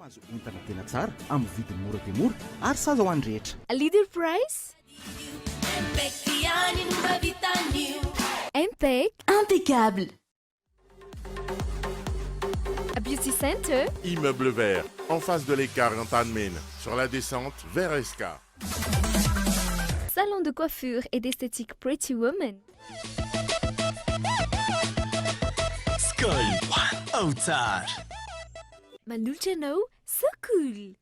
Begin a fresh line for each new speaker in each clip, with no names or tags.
azo ontana tena tsara amin'ny vidiny mora dia mora ary saza ho any rehetra.
Leader price. Impec.
Impeccable.
Beauty Center.
Immeuble vert, en face de l'écart en Tanmen, sur la descente vers Esca.
Salon de coiffure et d'esthétique Pretty Woman.
Sky One Outside.
Manulchano, so cool.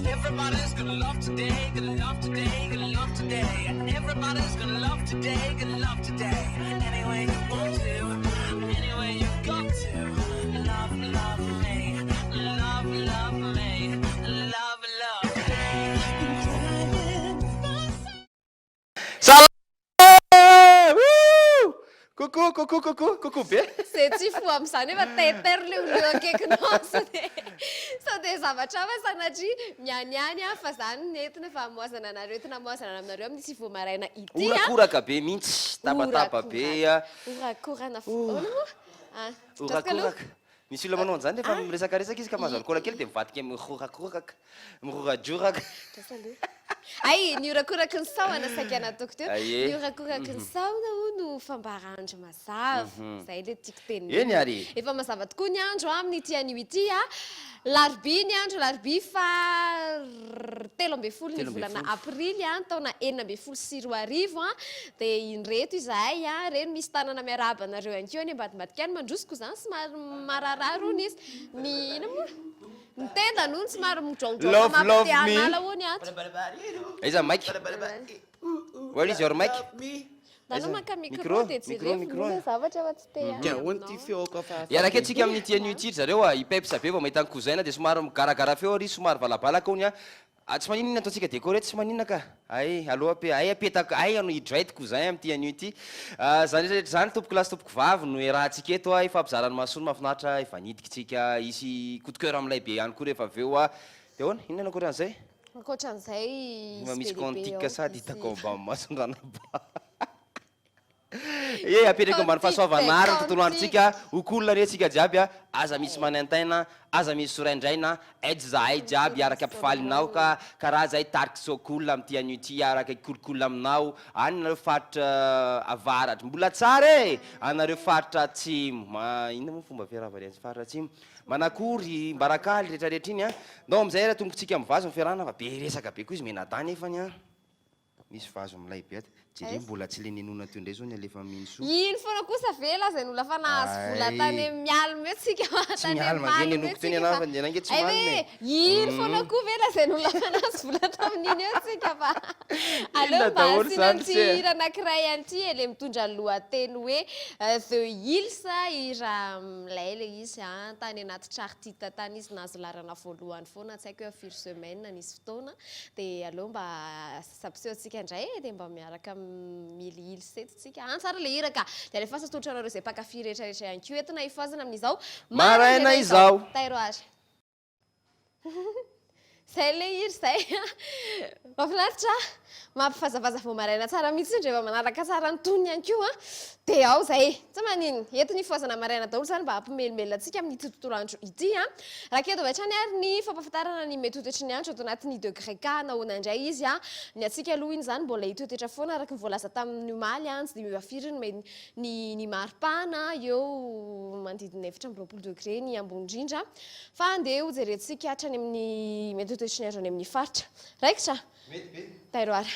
Everybody's gonna love today, gonna love today, gonna love today. Everybody's gonna love today, gonna love today. Any way you want to, any way you got to. Love, love me, love, love me, love, love me.
Coucou be.
Tsy fo amin'izany efa teter le oleo akaikinao sao dia zavatra fa sanatria mianiany fa zany nentina fa moazana anareo tena moazana aminareo amin'ny tsy vao maraina ity
Orakoraka be mihitsy, tapatapa be.
orakorana foana moa
Orakoraka. Misy olona manao an'izany rehefa miresakaresaka izy ka mahazo alcool kely dia mivadika mirorakoraka, mirorajoraka.
ay niorakoraky ny saona saika nataoko teo
Aye.
niorakoraky ny saona ho no fambarandro mazava zay le tiako teny
Eny ary.
efa mazava tokoa ny andro amin'ny ity anio ity larobia ny andro larobia fa 13 ny volana aprily taona 2024 dia inreto izahay reny misy tanana miarahaba anareo ihany keo any ambadimbadika any mandrosiko zany somary marararo ony izy ny ina moa ny tenda nono somary midraondraona mampitianala hoany ato
Aiza mic. Where is your mic?
dano maka micro dia jerefo zavatra fa tsy te
Iaraka antsika amin'ny ity anio ity zareo ipepsa be vao mahita ny cousin dia somary migaragara feo ary somary valabalaka honya. Tsy maninona ataontsika décoré tsy maninona ka. Ay aloha pe ay apetaka ay ano hidreit cousin amin'ny ity anio ity. Zany rehetra zany tompoko lasy tompoko vavy no erahantsika eto ifampizarany masono mahafinaritra efa nidikitsika isy coup de cœur amin'ilay be ihany koa rehefa aveo dia hoana inona ankoatran'izay?
ankoatran'izay
Misy kontika sady hitako ambany masondrana ba. Ye apetraka ambany fahasoavana ary ny tontolo androntsika hokolona rentsika jiaby aza misy manantaina aza misy soraindraina aidy zahay jiaby araka ampifalinao ka karaha zay tariky sokolona amin'ity anio ity araka ikolokolona aminao any nareo faritra avaratra mbola tsara anareo faritra atsimo inona moa fomba fiaravaretsy faritra atsimo manakory mbarakaly rehetrarehetra iny ndao am'izay raha tombotsika amin'ny vazo fiarahana fa be resaka be koa izy menadany efany misy vazo amilay be jeri mbola tsy le ninona toy indray zao ny alefa minso
iny foana kosa vela zay nola fa nahazo vola tany mialina eo tsika tany
nenoko teny anao fa nange tsy malina
iny foana koa vela zay nola fa nahazo vola tamin'iny eo tsika fa aleo mba asinanty hira anankiray ihany ty le mitondra lohateny hoe the Hills ira milay le izy tany anaty chartita tany izy nahazo larana voalohany foana tsy haiko hoe firy semaine nisy fotoana dia aleo mba sapisehotsika indray dia mba miaraka mily Hills eto tsika tsara le hira ka dia rehefa satotra anareo izay mpakafy rehetrarehetra ihany koa entina hifazana amin'izao
maraina izao
tairo azy zay le hira zay mahafinaritra mampifazavaza vao maraina tsara mihitsy rehefa manaraka tsara ny tonony ihany koa dia ao zay tsy manino entina hifazana maraina daholo zany mba hampimelimelina antsika amin'ity tontolo andro ity raketo avy hatrany ary ny fampahafantarana ny mety hotoetry ny andro ato anatin'ny degré ka nahoana indray izy ny atsika aloha iny zany mbola hitoetetra foana araka ny voalaza tamin'ny omaly tsy dia mivafiry ny maripana eo manodidina 4 degré ny ambony indrindra fa andeha ho jerentsika hatrany amin'ny mety hotoetry ny andro any amin'ny faritra raikitra tairoara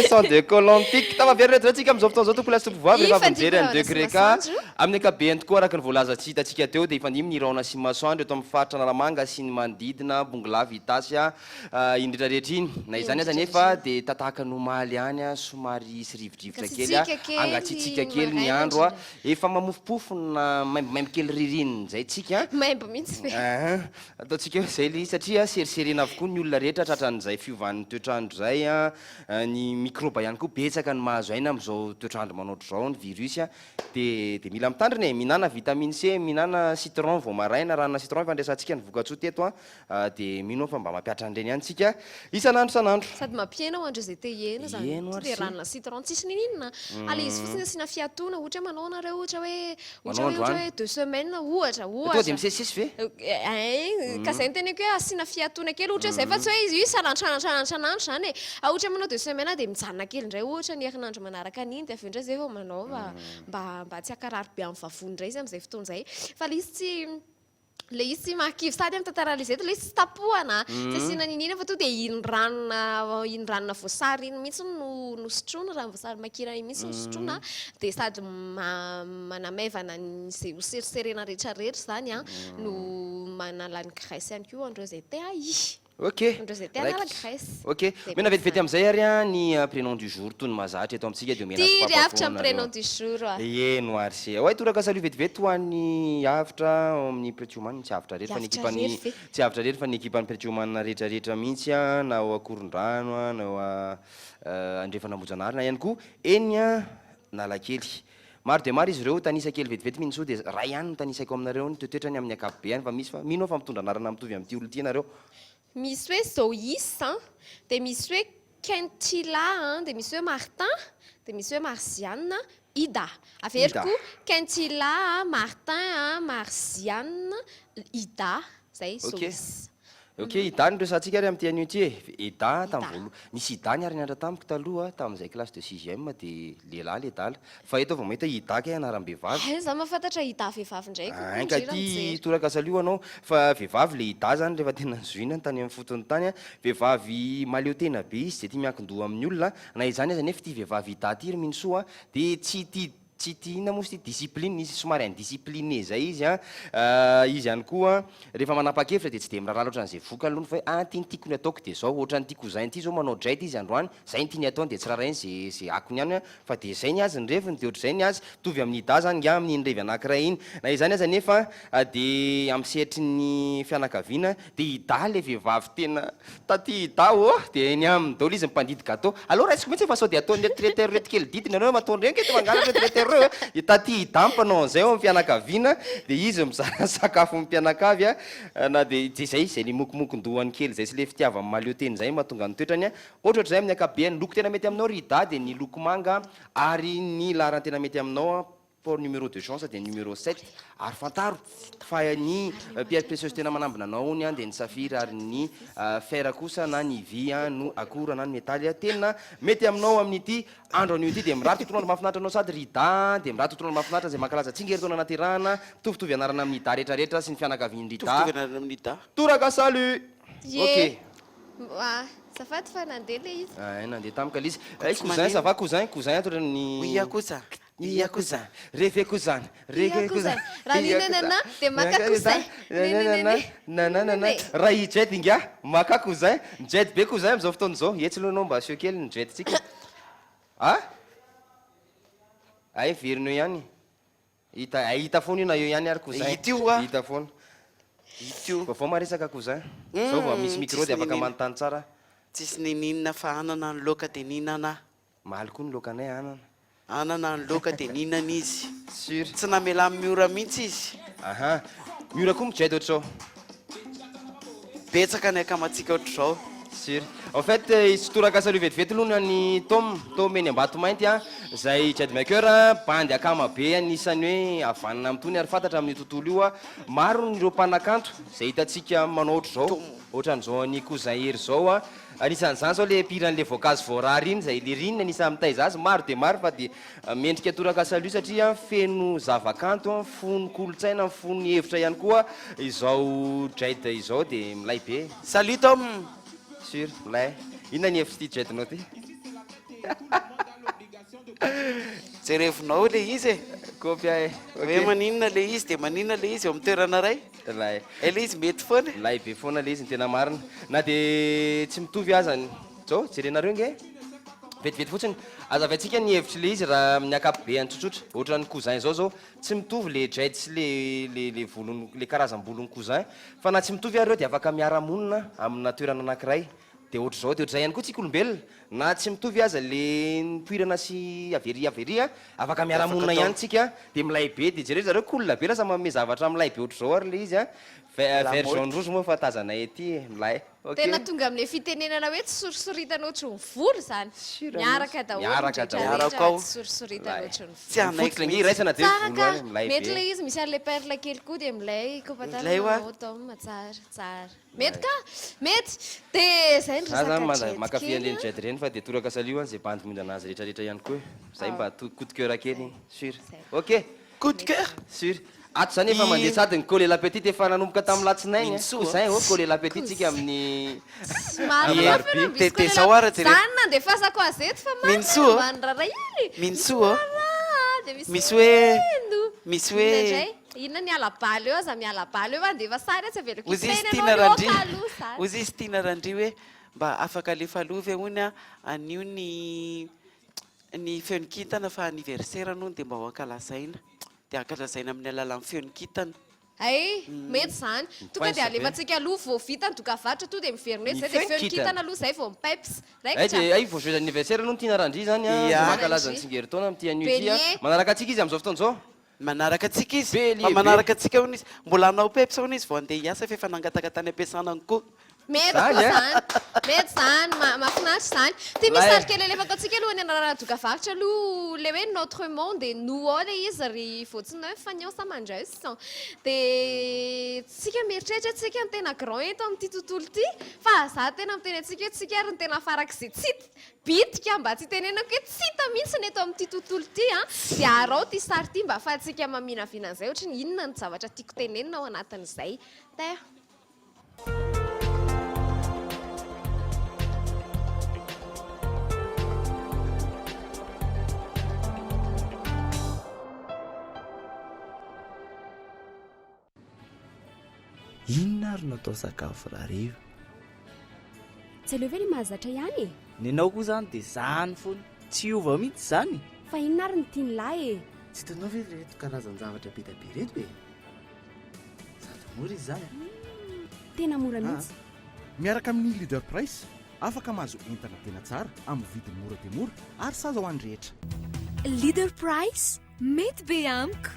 Sans degré olympique tavavery tsika am'izao fotoana zao tokony lasa topovavy rehefa avy mijery ny degré ka amin'ny ankabehany tokoa araka ny voalaza tsy hitantsika teo dia efa nimy niraona sy masoandro eto amin'ny faritra Analamanga sy ny manodidina Bongola Vitasy indretrarehetra iny na izany aza nefa dia tatahaka nomaly any somary sy rivodrivotra kely angatsitsika kely ny andro efa mamofopofo na maimbo kely ririnina zay tsika
maimbo mihitsy
ataontsika zay li satria seriserena avokoa ny olona rehetra tratran'izay fiovan'ny toetrandro zay ny microba ihany koa betsaka ny mahazo aina amin'izao toetrandro manaotro zao ny virus dia mila mitandrina minana vitamine C minana citron vao maraina ranona citron fandraisantsika ny vokatsoa teto dia mino fa mba mampiatra an'ireny ihany tsika isan'andro san'andro
sady mampiena ho andreo zay te hena zany dia ranona citron tsisy ninina ala izy fotsiny asiana fiatoana ohatra manao nareo ohatra hoe 2 semaines ohatra
dia misesisy ve
ka zay ny teneko hoe asiana fiatoana kely ohatra zay fa tsy hoe izy io sanatranatranatranandro zany ohatra manao 2 semaines dia mijanona kely indray ohatra ny herinandro manaraka an'iny dia avy indray zay vao manao mba tsy hakarary be amin'ny vavony indray izy amin'izay fotoana izay fa le izy tsy mahakivy sady amin'ny tantarala izy eto le izy tsy tapohana tsy asiana ninina fa to dia iny ranona voasary iny mihitsy no sotroina raha voasary makirana iny mihitsy no sotroina dia sady manamevana zay ho seriserena rehetrarehetra zany no manalany graisse ihany koa andreo zay te
ok mena vetivety amin'izay ary ny prénom du jour toy ny mahazatra eto amintsika dia
tiry avitra amin'ny prénom du jour
eno ary se oe toraka salut vetivety ho an'ny avitra amin'ny pretioman tsy avitra rehetra fa ny ekipany tsy avitra rehetra fa ny ekipany pretioman rehetrarehetra mihitsy na ao akoron-drano na ao andrefanambojanary na ihany koa eny nalakely maro dia maro izy ireo tanisa kely vetivety mihitsy dia ray ihany no tanisaiko aminareo ny toetoetrany amin'ny ankapobeny fa misy fa mino fa mitondra anarana mitovy amin'ity olo ty nareo
misy hoe Zoïs dia misy hoe Quintilla dia misy hoe Martin dia misy hoe Marziane Ida averiko Quintilla Martin Marziane Ida zay Zoïs
ok ida ny resantsika ary amin'ity an'ity ida tam'volo nisy ida ny ary niandra tamiko taloha tamin'izay classe de 6e dia lehilahy le dala fa eto vao mahita ida ka anaram-behivavy
za mahafantatra ida vehivavy indraiky
ka ty toraka salio anao fa vehivavy le ida zany rehefa tena zoina tany amin'ny fotony tany vehivavy maleo tena be izy zay ty miankin-doha amin'ny olona na izany aza nefa ty vehivavy ida ty ry minosoa dia tsy tiana moa sy ty discipline izy somary indiscipliné zay izy izy ihany koa rehefa manapa-kevitra dia tsy dia miraharaha loatra n'izay voka aloha fa hoe ty ny tiako ny ataoko dia zao ohatra ny tiako zay ty zao manao drate izy androany zay ny tiany ataony dia tsy raharainy zay akony ihany fa dia zay ny azy ny reviny dia ohatra zay ny azy tovy amin'ny ida zany nga amin'ny revy anankiray iny na izany aza nefa dia amin'ny sehatry ny fianakaviana dia ida le vehivavy tena taty ida dia ny amin'ny daolo izy mimpandidy gâteau alors raisiko mihitsy fa sao dia ataony traiteur reto kely didi nareo matony reny kety mangala traiteur taty idampanao an'izay ao amin'ny fianakaviana dia izy mizara sakafo amin'ny mpianakavy na dia zay ny mokomokon-dohany kely zay sy le fitiava amin'ny maleo teny zay mahatonga ny toetrany ohatraohatrazay amin'ny ankabehany loko tena mety aminao ry ida dia ny loko manga ary ny larany tena mety aminao port numéro de chance dia numéro 7 ary fantaro fa ny pièce précieuse tena manambina anao ny dia ny safira ary ny fer kosa na ny vy no akora na ny métaly tena mety aminao amin'ity andro an'io ity dia mirary tontolona mahafinaritra anao sady rida dia mirary tontolona mahafinaritra zay mankalaza tsingery taona anaterahana mitovitovy anarana amin'ny ida rehetrarehetra sy ny fianakaviany rida toraka salut ok
safady fa nandeha le izy
nandeha tamika le izy cousin ça va cousin atora ny Ia cousin, rêve cousin, rêve cousin.
Raha ninanana dia maka cousin.
Nananana, raha i jet inga, maka cousin, jet be cousin amin'izao fotoana izao. Etsy aloha anao mba aseho kely ny jet tsika. Ay verina eo ihany. Hita foana io na eo ihany ary cousin. Hita foana. Vao maresaka cousin. Zao vao misy micro dia afaka manontany tsara.
Tsisy nininana fa anana ny loka dia ninana.
Mahaly koa ny lokanay anana.
Anana ny loka dia ninana izy.
Sûr.
Tsy namela miora mihitsy izy.
Miora koa mijet ohatr'izao.
Betsaka ny akamatsika ohatr'izao.
Sûr. En fait izy toraka salut vetivety aloha ny Tom eny Ambatomainty zay jetmaker bandy akama be anisany hoe avanana amin'ny tony ary fantatra amin'ny tontolo io maro nireo mpanakanto zay hitantsika manao ohatr'izao ohatran'izao ny cousin hery zao anisan'izany zao le piran'le voankazo voarary iny zay le rinina anisany mitaiza azy maro dia maro fa dia mendrika toraka salut satria feno zavakanto fony kolotsaina fony hevitra ihany koa izao jet izao dia milay be.
Salut Tom.
Sûr, milay. Inona ny hevitra ty jetinao ty?
jerevinao le izy e
kopia e
hoe maninona le izy dia maninona le izy eo amin'ny toerana ray
lay
le izy mety foana
lay be foana le izy ny tena marina na dia tsy mitovy azany zao jerenareo nge vetivety fotsiny aza vaintsika ny hevitry le izy raha amin'ny akapobeany tsotsotra ohatra ny cousin zao zao tsy mitovy le dread sy le volony le karazam-bolony cousin fa na tsy mitovy areo dia afaka miara-monina amina toerana anankiray dia ohatra zao dia ohatra zay ihany koa tsika olombelona na tsy mitovy aza le nipoirana sy averiaveria afaka miara-monina ihany tsika dia milay be dia jereo zareo kolona be lasa manome zavatra milay be ohatra zao ary le izy a vert jaune rouge moa fa tazana ety milay
tena tonga amin'le fitenenana hoe tsy sorisoritana ohatry ny volo zany miaraka
Miaraka
daholo sorisoritana ohatry ny
tsy anaiky
fotsiny ngy raisana dia volo
tsara
any milay
mety
be
le izy misy an'le perle kely koa dia milay
Milay hoa.
kopataoa tsara mety ka mety dia zay ny resaka
makafy an'ireny jet reny fa dia toraka salio any zay bandy mindra anazy rehetrarehetra ihany koa zay mba coup de cœur kely sur ok
coup de cœur
sur ato zany efa mandeha sady ny coller la petite efa nanomboka tamin'ny latsinainy
Minso,
cousin o coller la petite tsika amin'ny
Tete zao ara tere
zany nandefa fasako azety fa
Minso,
mandraray iny
Minso, oh.
dia
Misy hoe-
endo.
misy hoe-
Indraindray, inona ny alabaly eo aza mialabaly eo andefa sary tsy avela
ozy izy
kitena
tiana
anao
randri
aloha sary
ozy izy tiana randri hoe mba afaka alefa lovy hony a anio ny feonikintana fa anniversaire anao dia mba ho ankalazaina dia ankalazaina amin'ny alalan'ny feonikintana
ay mety zany tonga dia alefantsika aloha vao vita ny dokavatra to dia miverina hoe zay dia feonikintana aloha zay vao mipeps raikitra
ay vao jouer anniversaire aloha ny tiana randri zany
Ya.
mankalaza ny tsingerin-taona amin'ity aniotia
Beignet.
manaraka atsika izy amin'izao fotoana zao
manaraka atsika izy
Be,
fa
be.
manaraka atsika hony izy mbola anao peps hony izy vao andeha hiasa fa efa nangataka tany ampiasanany koa
mety
Zany,
koa
eh?
zany mety zany mahafinaritra zany tia misy
Lay.
sary kely elefako atsika aloha ny anarana dokavatra aloha le hoe notre monde et nous ao le izy ry voatsinao fa ny sa mandraison dia tsika mieritreritra tsika ny tena grand eto amin'ity tontolo ity fa za tena miteny atsika hoe tsika ary ny tena farak'izay tsy bitika mba tsy tenenako hoe tsy hita mihitsy ny eto amin'ity tontolo ity a dia arao ty sary ty mba afahantsika maminavinan'izay ohatra ny inona ny zavatra tiako tenenina ao anatin'izay ta
inona ary natao sakafo rahariva
tsy aleo ve le mahazatra ihany e
ny anao koa zany dia zany foana tsy ova mihitsy zany
fa inona ary ny tiany lahy e
tsy hitanao ve reto karazan-javatra be da be reto e sady mora izy zany
tena mora mihitsy
miaraka amin'ny leader price afaka mahazo entana tena tsara amin'ny vidiny mora dia mora ary saza ho any rehetra
leader price mety be amiko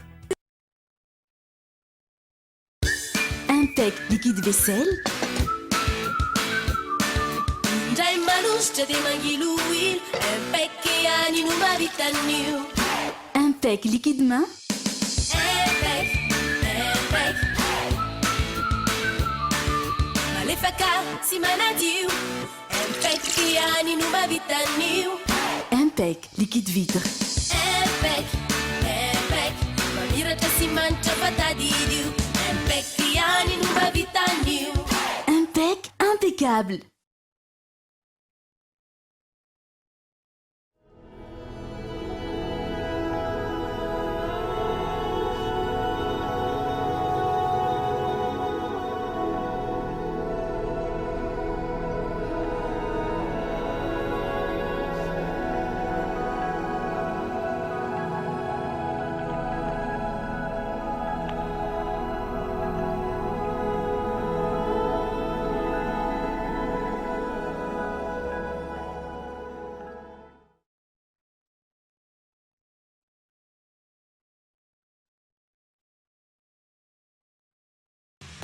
Impec liquide vaisselle.
Ndray manositra dia mangiloilo Impec any no mavitanio
Impec liquide main.
Impec, Impec malefaka sy manadio Impec any no mavitanio
Impec liquide vitre.
Impec, Impec mamiratra sy manitra fatadidio Impec any no mavitanio
Impec impeccable.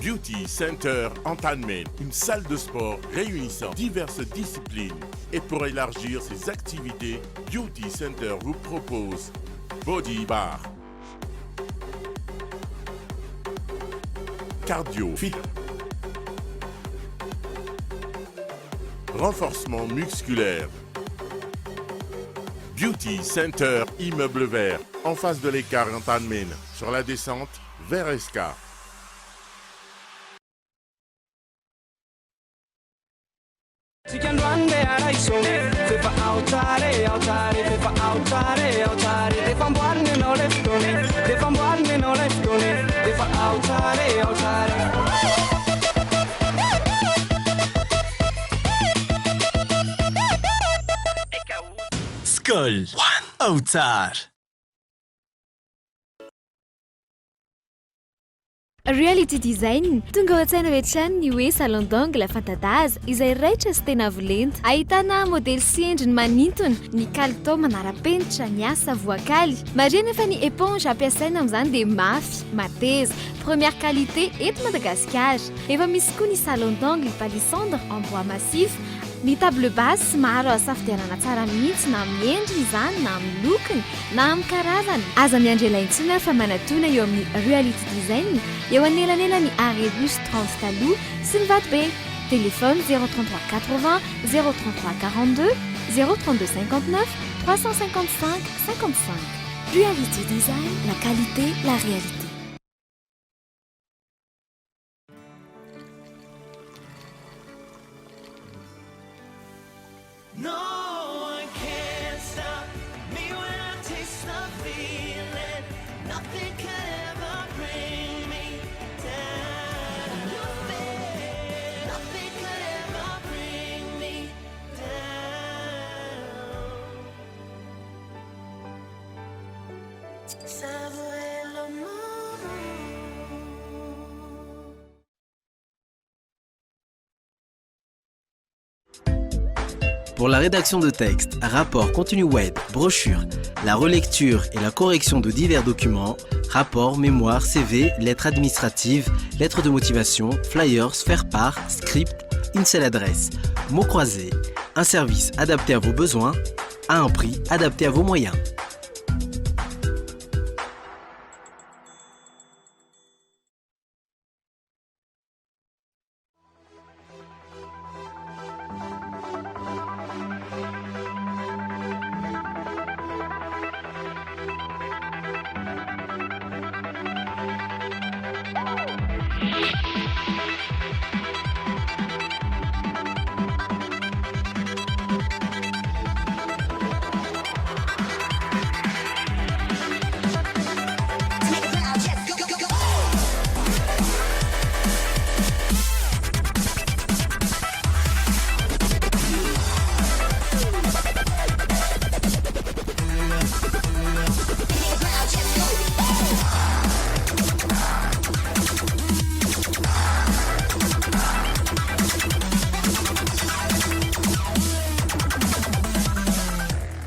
Beauty Center Antanmen, une salle de sport réunissant diverses disciplines. Et pour élargir ses activités, Beauty Center vous propose Body Bar, Cardio Fit, Renforcement musculaire. Beauty Center Immeuble Vert, en face de l'écart Antanmen, sur la descente vers Escar.
She can run there, I show. Rehefa aotsara rehefa aotsara rehefa amboarina ianao lay fotoana rehefa amboarina ianao lay fotoana rehefa aotsara
Skol Autar.
Reality design tonga ao an-tsaina rehetrany ny hoe salon d'angle fanta-daza izay raitra sy tena avolenta. Ahitana modely sy endriny manintona, ny kalitao manara-penitra, ny asa voakaly. Marina fa ny éponge ampiasaina amin'izany dia mafy, mateza, première qualité eto Madagasikara. Efa misy koa ny salon d'angle palissandre en bois massif. Ny table basse maro asafidianana tsara mihitsy na amin'ny endriny izany na amin'ny lokony na amin'ny karazany. Aza miandry elaintsona fa manatona eo amin'ny reality design eo anelanelany Arébus 30 taloha sy ny Vatobe. Téléphone 033 80 033 42 032 59 355 55. Reality design, la qualité, la réalité.
No one can stop me when I taste the feeling. Nothing can ever bring me down. Nothing could ever bring me down. Savourer le moment.
Pour la rédaction de textes, rapports, contenus web, brochures, la relecture et la correction de divers documents, rapports, mémoires, CV, lettres administratives, lettres de motivation, flyers, faire-part, script, une seule adresse, mots croisés, un service adapté à vos besoins, à un prix adapté à vos moyens.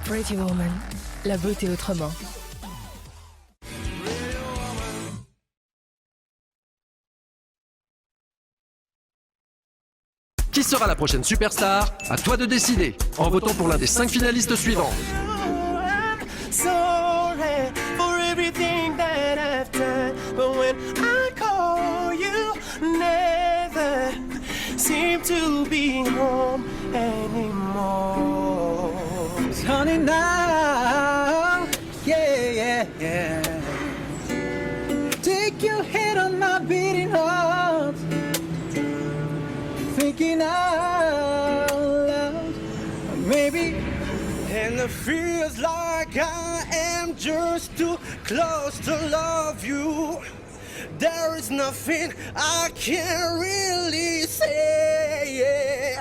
Pretty Woman, la beauté autrement.
Qui sera la prochaine superstar? À toi de décider, en votant pour l'un des 5 finalistes suivants.
Sorry for everything that I've done, but when I call you, never seem to be home anymore. Honey, now, yeah. Take your head on my beating heart, thinking out loud, maybe. And it feels like I am just too close to love you. There is nothing I can really say.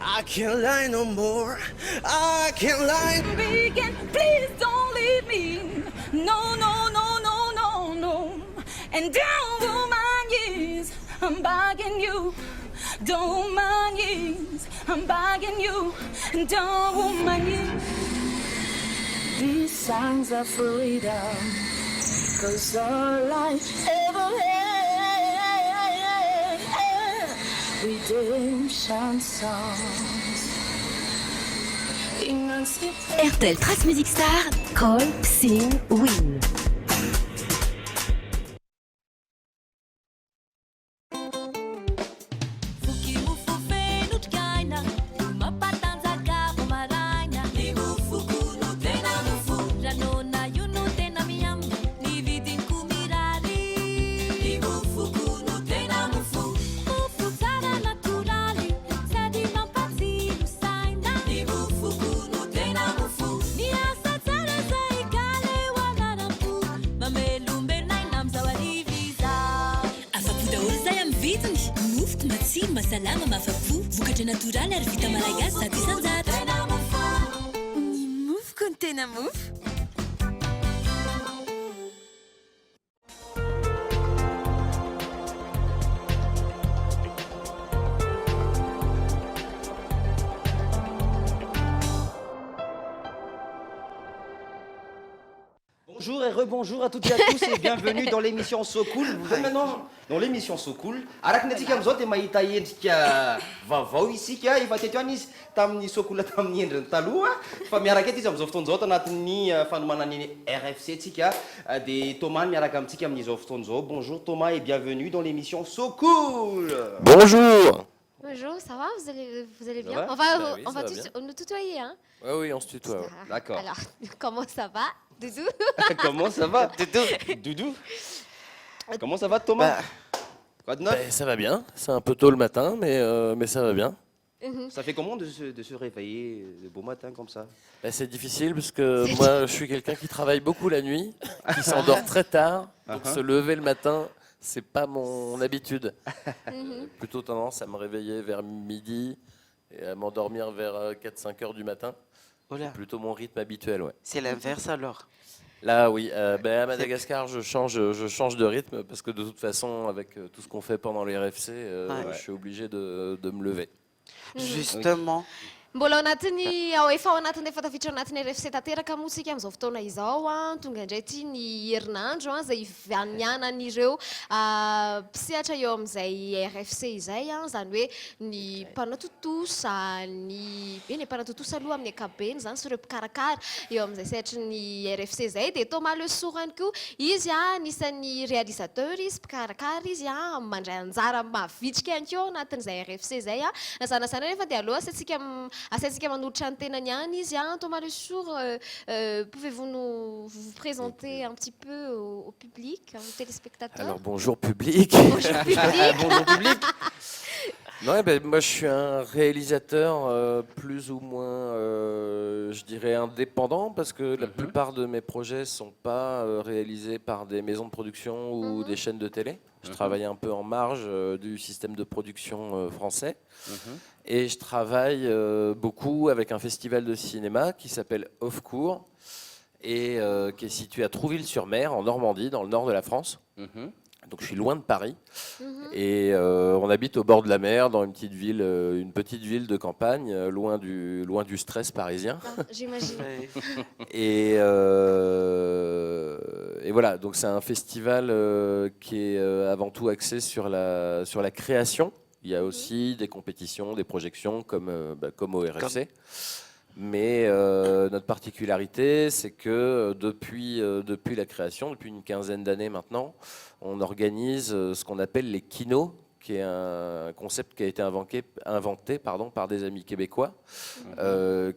I can't lie no more. I can't lie.
Begin, please don't leave me. No, no, no, no, no, no. And down on my knees, I'm begging you. Down my knees, I'm begging you. And down on my knees. These songs are freedom, 'cause all I ever had, redemption songs.
RTL Trace Music Star, Call, Sing, Win.
Fuku
mahasalama mahafapo vokatra natoraly ary vita malagasy zato isanjato ny mofoko ny tena mofo.
Bonjour et rebonjour à toutes et à tous et bienvenue dans l'émission So Cool. Vous êtes maintenant dans l'émission So Cool. Arakin'atsika amin'izao dia mahita endrika vaovao isika efa teto any izy tamin'ny So Cool tamin'ny endriny taloha fa miaraka eto izy amin'izao fotoana izao tanatin'ny fanomanany RFC tsika dia Thomas miaraka amintsika amin'izao fotoana izao. Bonjour Thomas et bienvenue dans l'émission So Cool.
Bonjour.
Bonjour, ça va, vous allez bien?
va
On va,
Bah oui,
on
ça
va
va
tous
bien.
nous tutoyer, hein?
Oui, on se tutoie. Ouais.
D'accord.
Alors, comment ça va, Doudou?
Comment ça va Doudou. Comment ça va Thomas? Quoi de neuf?
Ça va bien. C'est un peu tôt le matin, mais ça va bien.
Ça fait comment de se réveiller de beau matin comme ça?
C'est difficile parce que moi, je suis quelqu'un qui travaille beaucoup la nuit, qui s'endort très tard. Donc se lever le matin, c'est pas mon habitude. Plutôt tendance à me réveiller vers midi et à m'endormir vers 4-5 heures du matin.
Voilà.
Plutôt mon rythme habituel, ouais.
C'est l'inverse alors.
Là, oui. À Madagascar, je change de rythme parce que de toute façon, avec tout ce qu'on fait pendant les RFC, je suis obligé de me lever.
Justement.
Mbola ao anatin'ny ao efa ao anatin'ny efa tafiditra ao anatin'ny RFC tanteraka moa isika amin'izao fotoana izao a tonga indray ty ny herinandro a izay ivanianan'ireo mpisehatra eo amin'izay RFC izay a zany hoe ny mpanao totosa ny mpanao totosa aloha amin'ny ankapobeny zany sy ireo mpikarakara eo amin'izay sehatry ny RFC izay dia Thomas Lesour ihany koa izy a anisan'ny réalisateur izy mpikarakara izy a mandray anjara mavitrika ihany koa ao anatin'izay RFC izay a nazanazana rehefa dia aloha asaitsika manolotra ny tenany ihany izy a Thomas Lesour, pouvez-vous vous présenter un petit peu au public, aux téléspectateurs?
Alors bonjour public.
Bonjour public.
Bonjour public. Non, moi je suis un réalisateur plus ou moins, je dirais, indépendant parce que la plupart de mes projets ne sont pas réalisés par des maisons de production ou des chaînes de télé. Je travaille un peu en marge du système de production français. Et je travaille beaucoup avec un festival de cinéma qui s'appelle Off-Court et qui est situé à Trouville-sur-Mer, en Normandie, dans le nord de la France. Donc je suis loin de Paris et on habite au bord de la mer dans une petite ville de campagne, loin du stress parisien.
J'imagine.
Et voilà, donc c'est un festival qui est avant tout axé sur la création. Il y a aussi des compétitions, des projections comme au RFC. Mais notre particularité, c'est que depuis la création, depuis une quinzaine d'années maintenant, on organise ce qu'on appelle les kinos, qui est un concept qui a été inventé par des amis québécois,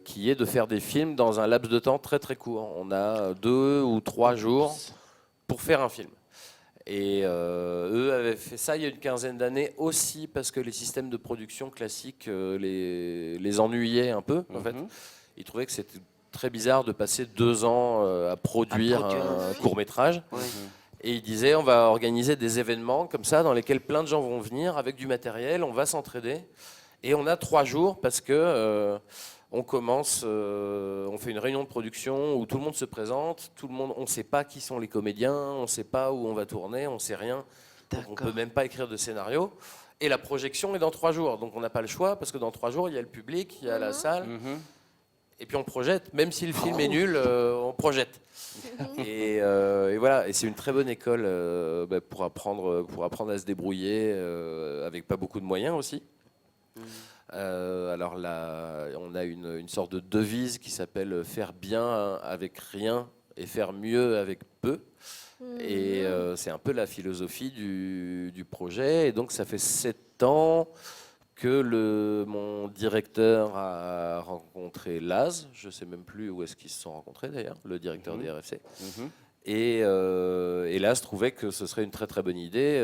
qui est de faire des films dans un laps de temps très très court. On a 2 ou 3 jours pour faire un film. Et eux avaient fait ça il y a une quinzaine d'années aussi parce que les systèmes de production classiques les ennuyaient un peu. En fait, ils trouvaient que c'était très bizarre de passer 2 ans à produire un court-métrage. Et ils disaient on va organiser des événements comme ça dans lesquels plein de gens vont venir avec du matériel, on va s'entraider. Et on a 3 jours parce que on commence, on fait une réunion de production où tout le monde se présente, on ne sait pas qui sont les comédiens, on ne sait pas où on va tourner, on ne sait rien. On ne peut même pas écrire de scénario. Et la projection est dans 3 jours. Donc on n'a pas le choix parce que dans 3 jours, il y a le public, il y a la salle. Et puis on projette, même si le film est nul, on projette. Et voilà, et c'est une très bonne école pour apprendre à se débrouiller avec pas beaucoup de moyens aussi. Alors là, on a une sorte de devise qui s'appelle faire bien avec rien et faire mieux avec peu. Et c'est un peu la philosophie du projet. Et donc ça fait 7 ans que mon directeur a rencontré Laz, je ne sais même plus où est-ce qu'ils se sont rencontrés d'ailleurs, le directeur des RFC. Et Laz trouvait que ce serait une très très bonne idée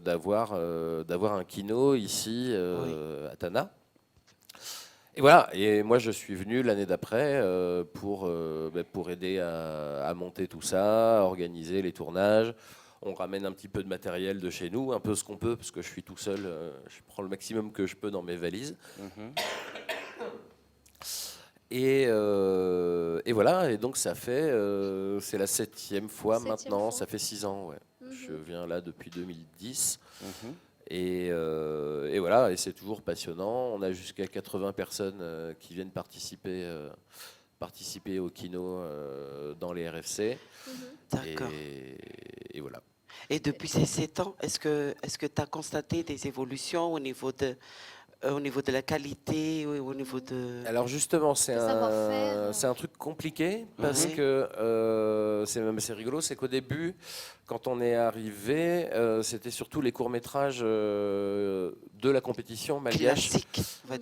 d'avoir un kino ici à Tana. Et voilà, et moi je suis venu l'année d'après pour aider à monter tout ça, à organiser les tournages. On ramène un petit peu de matériel de chez nous, un peu ce qu'on peut, parce que je suis tout seul, je prends le maximum que je peux dans mes valises. Et voilà, et donc ça fait, c'est la 7e fois maintenant, ça fait 6 ans, ouais. Je viens là depuis 2010. Et voilà, et c'est toujours passionnant. On a jusqu'à 80 personnes qui viennent participer au kino dans les RFC.
D'accord.
Et voilà.
Et depuis ces 7 ans, est-ce que tu as constaté des évolutions au niveau de la qualité, au niveau de...
Alors justement, c'est un truc compliqué parce que c'est rigolo, c'est qu'au début, quand on est arrivé, c'était surtout les courts-métrages de la compétition malgache.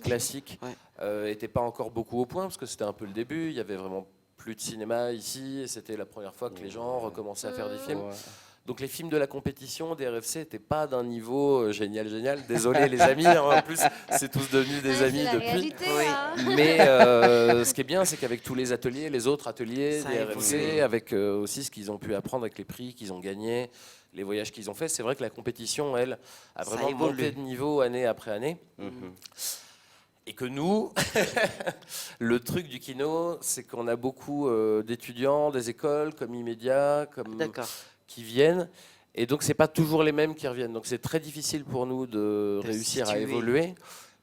Classique. N'étaient pas encore beaucoup au point parce que c'était un peu le début, il y avait vraiment plus de cinéma ici et c'était la première fois que les gens recommençaient à faire des films. Donc les films de la compétition des RFC n'étaient pas d'un niveau génial. Désolé les amis, hein, en plus c'est tous devenus des amis depuis. Mais ce qui est bien, c'est qu'avec tous les ateliers, les autres ateliers des RFC, avec aussi ce qu'ils ont pu apprendre avec les prix qu'ils ont gagnés, les voyages qu'ils ont faits, c'est vrai que la compétition, elle, a vraiment monté de niveau année après année. Et que nous, le truc du kino, c'est qu'on a beaucoup d'étudiants, des écoles comme Immédiat, comme... qui viennent, et donc c'est pas toujours les mêmes qui reviennent. Donc c'est très difficile pour nous de réussir à évoluer,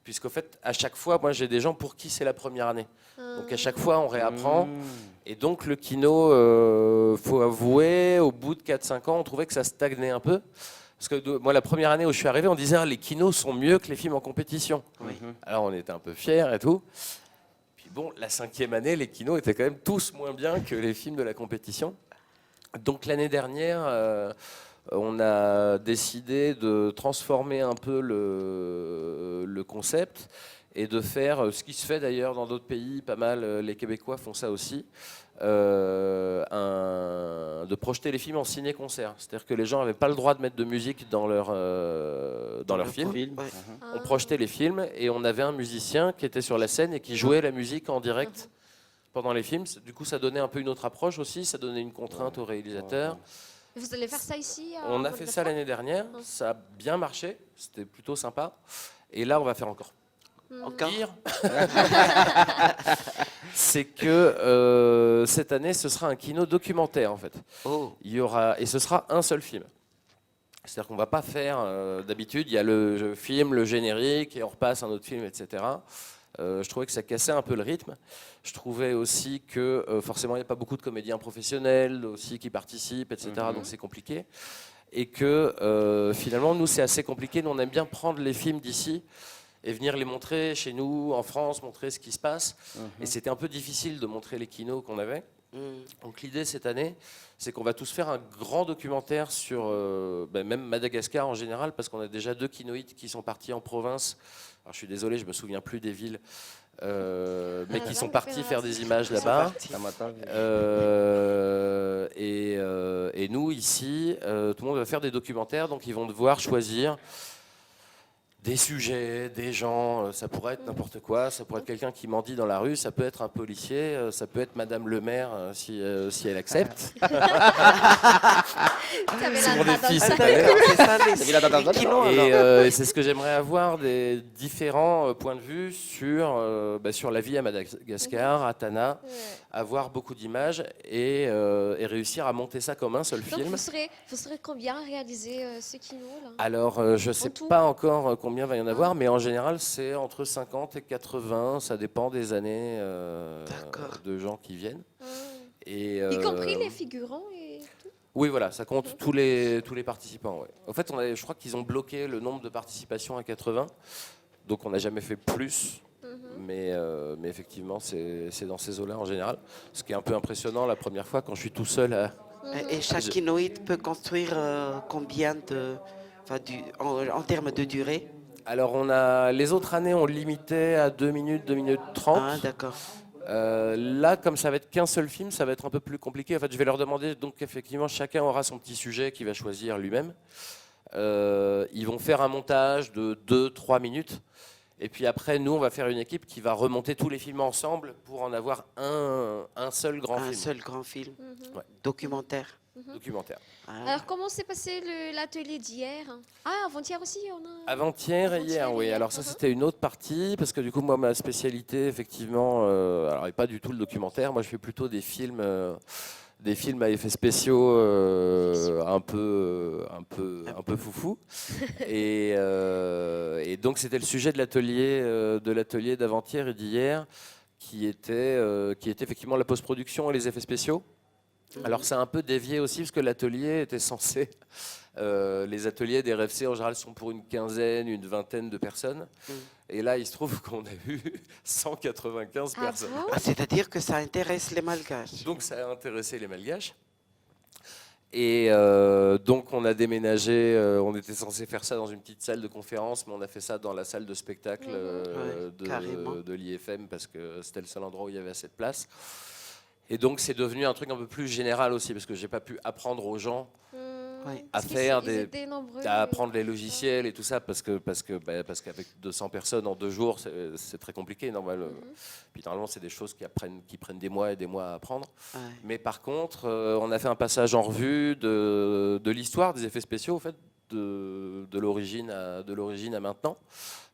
puisqu'au fait, à chaque fois, moi j'ai des gens pour qui c'est la première année. Donc à chaque fois, on réapprend. Et donc le kino, faut avouer, au bout de 4-5 ans, on trouvait que ça stagnait un peu. Parce que moi, la première année où je suis arrivé, on disait les kinos sont mieux que les films en compétition. Alors on était un peu fiers et tout. Puis bon, la 5e année, les kinos étaient quand même tous moins bien que les films de la compétition. Donc l'année dernière, on a décidé de transformer un peu le concept et de faire ce qui se fait d'ailleurs dans d'autres pays, pas mal, les Québécois font ça aussi, de projeter les films en ciné-concert. C'est-à-dire que les gens n'avaient pas le droit de mettre de musique dans leur film. On projetait les films et on avait un musicien qui était sur la scène et qui jouait la musique en direct pendant les films. Du coup, ça donnait un peu une autre approche aussi, ça donnait une contrainte au réalisateur.
Vous allez faire ça ici
On a fait ça l'année dernière, ça a bien marché, c'était plutôt sympa. Et là, on va faire encore pire. C'est que cette année, ce sera un kino documentaire en fait. Il y aura, et ce sera un seul film. C'est-à-dire qu'on ne va pas faire, d'habitude, il y a le film, le générique, et on repasse un autre film, etc. Je trouvais que ça cassait un peu le rythme. Je trouvais aussi que forcément il n'y a pas beaucoup de comédiens professionnels aussi qui participent, etc. Donc c'est compliqué. Et que finalement nous c'est assez compliqué. Nous on aime bien prendre les films d'ici et venir les montrer chez nous en France, montrer ce qui se passe. Et c'était un peu difficile de montrer les kinos qu'on avait. Donc l'idée cette année, c'est qu'on va tous faire un grand documentaire sur même Madagascar en général, parce qu'on a déjà 2 kinoïdes qui sont partis en province. Alors je suis désolé, je me souviens plus des villes, mais qui sont partis faire des images là-bas. Et nous ici, tout le monde va faire des documentaires, donc ils vont devoir choisir des sujets, des gens, ça pourrait être n'importe quoi, ça pourrait être quelqu'un qui mendie dans la rue, ça peut être un policier, ça peut être Madame le maire si elle accepte. C'est mon défi cette année. Et c'est ce que j'aimerais avoir, des différents points de vue sur la vie à Madagascar, à Tana, avoir beaucoup d'images et réussir à monter ça comme un seul film.
Vous serez combien à réaliser ce kino là?
Alors, je ne sais pas encore combien va y en avoir, mais en général, c'est entre 50 et 80, ça dépend des années de gens qui viennent. Et,
y compris les figurants et tout?
Oui, voilà, ça compte tous les participants. Ouais. En fait, je crois qu'ils ont bloqué le nombre de participations à 80, donc on n'a jamais fait plus. Mais effectivement, c'est dans ces eaux-là en général. Ce qui est un peu impressionnant la première fois quand je suis tout seul à...
Et chaque kinoïde peut construire combien en termes de durée?
Alors, les autres années, on limitait à 2 minutes, 2 minutes 30.
Ah, d'accord.
Là, comme ça va être qu'un seul film, ça va être un peu plus compliqué. En fait, je vais leur demander, donc effectivement, chacun aura son petit sujet qu'il va choisir lui-même. Ils vont faire un montage de 2-3 minutes. Et puis après, nous, on va faire une équipe qui va remonter tous les films ensemble pour en avoir un seul grand film.
Un seul grand film, documentaire.
documentaire.
Alors, comment s'est passé l'atelier d'hier? Ah, avant-hier aussi, on a...
Avant-hier et hier, oui. Alors ça, c'était une autre partie, parce que du coup, moi, ma spécialité, effectivement, alors, n'est pas du tout le documentaire. Moi, je fais plutôt des films à effets spéciaux un peu foufou. Et donc, c'était le sujet de l'atelier d'avant-hier et d'hier, qui était effectivement la post-production et les effets spéciaux. Alors c'est un peu dévié aussi parce que l'atelier était censé... les ateliers des RFC en général sont pour une quinzaine, une vingtaine de personnes. Et là il se trouve qu'on a eu 195 personnes.
Bon c'est-à-dire que ça intéresse les Malgaches.
Donc ça a intéressé les Malgaches. Et donc on a déménagé, on était censé faire ça dans une petite salle de conférence, mais on a fait ça dans la salle de spectacle de l'IFM parce que c'était le seul endroit où il y avait assez de place. Et donc c'est devenu un truc un peu plus général aussi, parce que j'ai pas pu apprendre aux gens à faire à apprendre les logiciels et tout ça, parce qu'avec 200 personnes en 2 jours, c'est très compliqué normal. Puis normalement c'est des choses qui prennent des mois et des mois à apprendre. Mais par contre, on a fait un passage en revue de l'histoire des effets spéciaux, en fait, de l'origine à maintenant,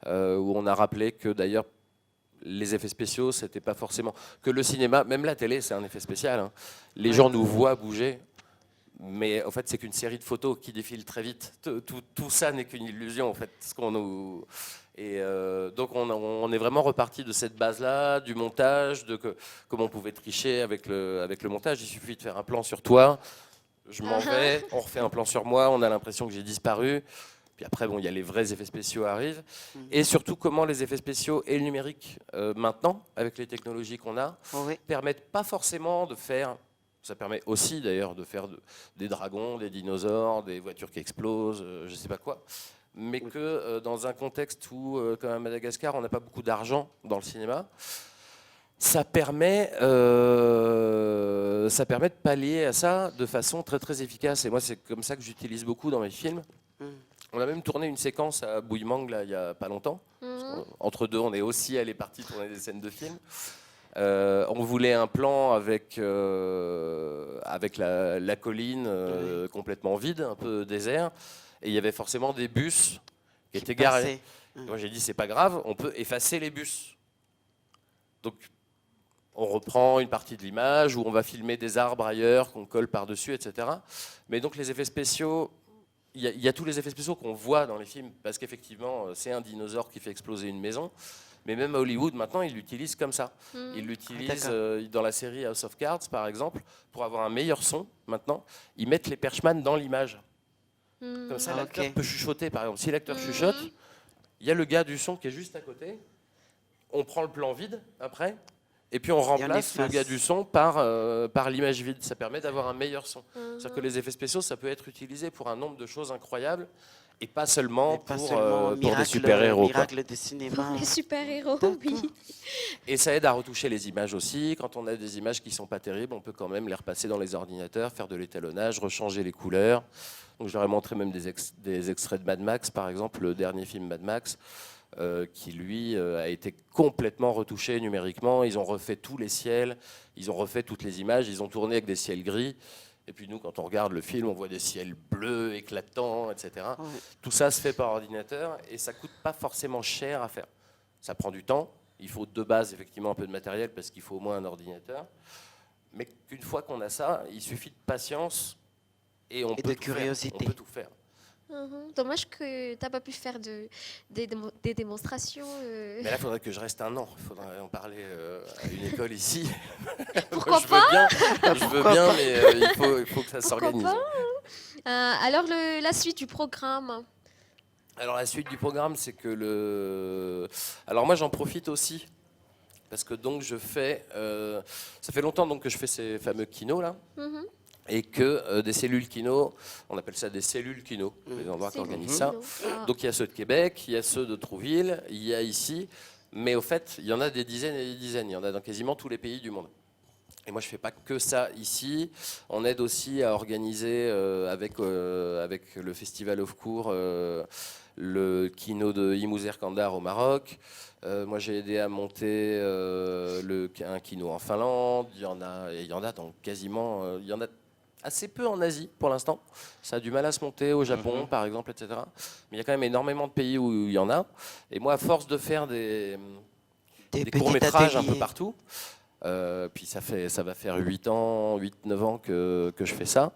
où on a rappelé que d'ailleurs les effets spéciaux, c'était pas forcément que le cinéma, même la télé, c'est un effet spécial. Hein. Les gens nous voient bouger, mais en fait, c'est qu'une série de photos qui défilent très vite. Tout ça n'est qu'une illusion, en fait. Donc, on est vraiment reparti de cette base-là, du montage, comment on pouvait tricher avec le montage. Il suffit de faire un plan sur toi, je m'en vais, on refait un plan sur moi, on a l'impression que j'ai disparu. Puis après, bon, il y a les vrais effets spéciaux arrivent. Et surtout, comment les effets spéciaux et le numérique, maintenant, avec les technologies qu'on a, permettent pas forcément de faire... Ça permet aussi, d'ailleurs, de faire des dragons, des dinosaures, des voitures qui explosent, je sais pas quoi. Mais que dans un contexte où, comme à Madagascar, on n'a pas beaucoup d'argent dans le cinéma, ça permet de pallier à ça de façon très, très efficace. Et moi, c'est comme ça que j'utilise beaucoup dans mes films. On a même tourné une séquence à Bouillemang là, il n'y a pas longtemps. Entre deux, on est aussi allé partir tourner des scènes de films. On voulait un plan avec la colline complètement vide, un peu désert. Et il y avait forcément des bus qui étaient garés. Moi j'ai dit c'est pas grave, on peut effacer les bus. Donc on reprend une partie de l'image où on va filmer des arbres ailleurs, qu'on colle par-dessus, etc. Mais donc les effets spéciaux... Il y a tous les effets spéciaux qu'on voit dans les films, parce qu'effectivement, c'est un dinosaure qui fait exploser une maison. Mais même à Hollywood, maintenant, ils l'utilisent comme ça. Ils l'utilisent dans la série House of Cards, par exemple, pour avoir un meilleur son, maintenant. Ils mettent les perchman dans l'image. Comme ça, l'acteur peut chuchoter, par exemple. Si l'acteur chuchote, il y a le gars du son qui est juste à côté. On prend le plan vide, après. Et puis on remplace le gars du son par l'image vide. Ça permet d'avoir un meilleur son. C'est-à-dire que les effets spéciaux, ça peut être utilisé pour un nombre de choses incroyables et pas seulement pour des super-héros.
Miracle de cinéma.
Les super-héros, oui.
Et ça aide à retoucher les images aussi. Quand on a des images qui ne sont pas terribles, on peut quand même les repasser dans les ordinateurs, faire de l'étalonnage, rechanger les couleurs. Donc, je leur ai montré même des extraits de Mad Max, par exemple, le dernier film Mad Max. Qui lui a été complètement retouché numériquement. Ils ont refait tous les ciels, ils ont refait toutes les images, ils ont tourné avec des ciels gris. Et puis nous, quand on regarde le film, on voit des ciels bleus, éclatants, etc. Tout ça se fait par ordinateur et ça coûte pas forcément cher à faire. Ça prend du temps, il faut de base effectivement un peu de matériel parce qu'il faut au moins un ordinateur. Mais qu'une fois qu'on a ça, il suffit de patience et on peut tout faire.
Dommage que tu n'as pas pu faire des démonstrations.
Mais là, il faudrait que je reste un an. Il faudrait en parler à une école ici.
Pourquoi
je veux bien, mais il faut que ça s'organise.
Alors, la suite du programme.
Alors, la suite du programme, c'est que Alors, moi, j'en profite aussi. Parce que donc, je fais... ça fait longtemps donc, que je fais ces fameux kinos, là. Et que des cellules kino, on appelle ça des cellules kino, les endroits qui organisent ça. Donc il y a ceux de Québec, il y a ceux de Trouville, il y a ici, mais au fait, il y en a des dizaines et des dizaines, il y en a dans quasiment tous les pays du monde. Et moi, je ne fais pas que ça ici. On aide aussi à organiser avec le Festival of Cours le kino de Imouzer Kandar au Maroc. Moi, j'ai aidé à monter un kino en Finlande. Il y en a dans quasiment... il y en a assez peu en Asie pour l'instant. Ça a du mal à se monter au Japon, par exemple, etc. Mais il y a quand même énormément de pays où il y en a. Et moi, à force de faire des courts-métrages un peu partout, puis ça va faire 8 ans, 8-9 ans que je fais ça.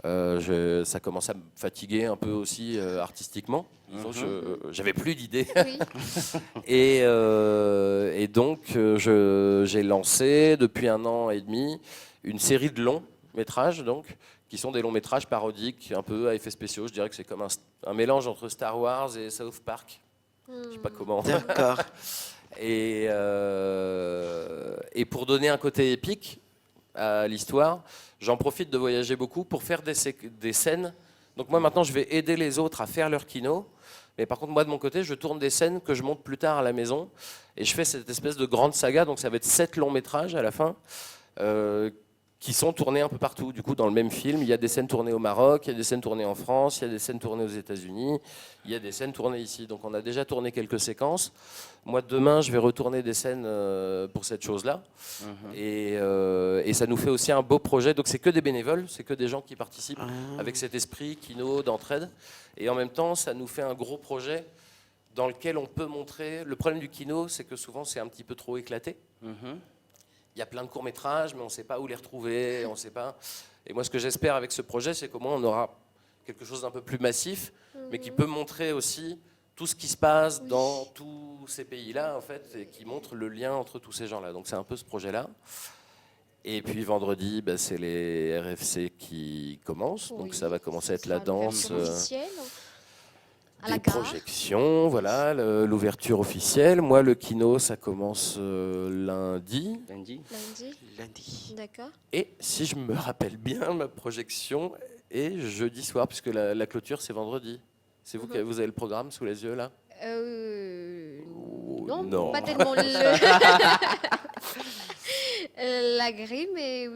Ça commence à me fatiguer un peu aussi artistiquement. J'avais plus d'idées. Et donc, j'ai lancé depuis 1 an et demi une série de longs métrages, donc, qui sont des longs métrages parodiques, un peu à effets spéciaux. Je dirais que c'est comme un mélange entre Star Wars et South Park. Je sais pas comment.
D'accord.
Et pour donner un côté épique à l'histoire, j'en profite de voyager beaucoup pour faire des scènes. Donc moi maintenant je vais aider les autres à faire leur kino, mais par contre moi de mon côté je tourne des scènes que je monte plus tard à la maison et je fais cette espèce de grande saga, donc ça va être 7 longs métrages à la fin. Qui sont tournés un peu partout. Du coup, dans le même film, il y a des scènes tournées au Maroc, il y a des scènes tournées en France, il y a des scènes tournées aux États-Unis, il y a des scènes tournées ici. Donc, on a déjà tourné quelques séquences. Moi, demain, je vais retourner des scènes pour cette chose-là. Et ça nous fait aussi un beau projet. Donc, c'est que des bénévoles, c'est que des gens qui participent avec cet esprit kino, d'entraide. Et en même temps, ça nous fait un gros projet dans lequel on peut montrer... Le problème du kino, c'est que souvent, c'est un petit peu trop éclaté. Il y a plein de courts-métrages, mais on ne sait pas où les retrouver, on sait pas. Et moi, ce que j'espère avec ce projet, c'est qu'au moins on aura quelque chose d'un peu plus massif, mais qui peut montrer aussi tout ce qui se passe dans tous ces pays-là, en fait, et qui montre le lien entre tous ces gens-là. Donc c'est un peu ce projet-là. Et puis vendredi, c'est les RFC qui commencent, donc ça va commencer à être la danse. Des projections, voilà, l'ouverture officielle. Moi, le kino, ça commence lundi.
Lundi. D'accord.
Et si je me rappelle bien, ma projection est jeudi soir, puisque la clôture, c'est vendredi. C'est vous qui avez le programme sous les yeux, là
non, pas tellement la grille, mais...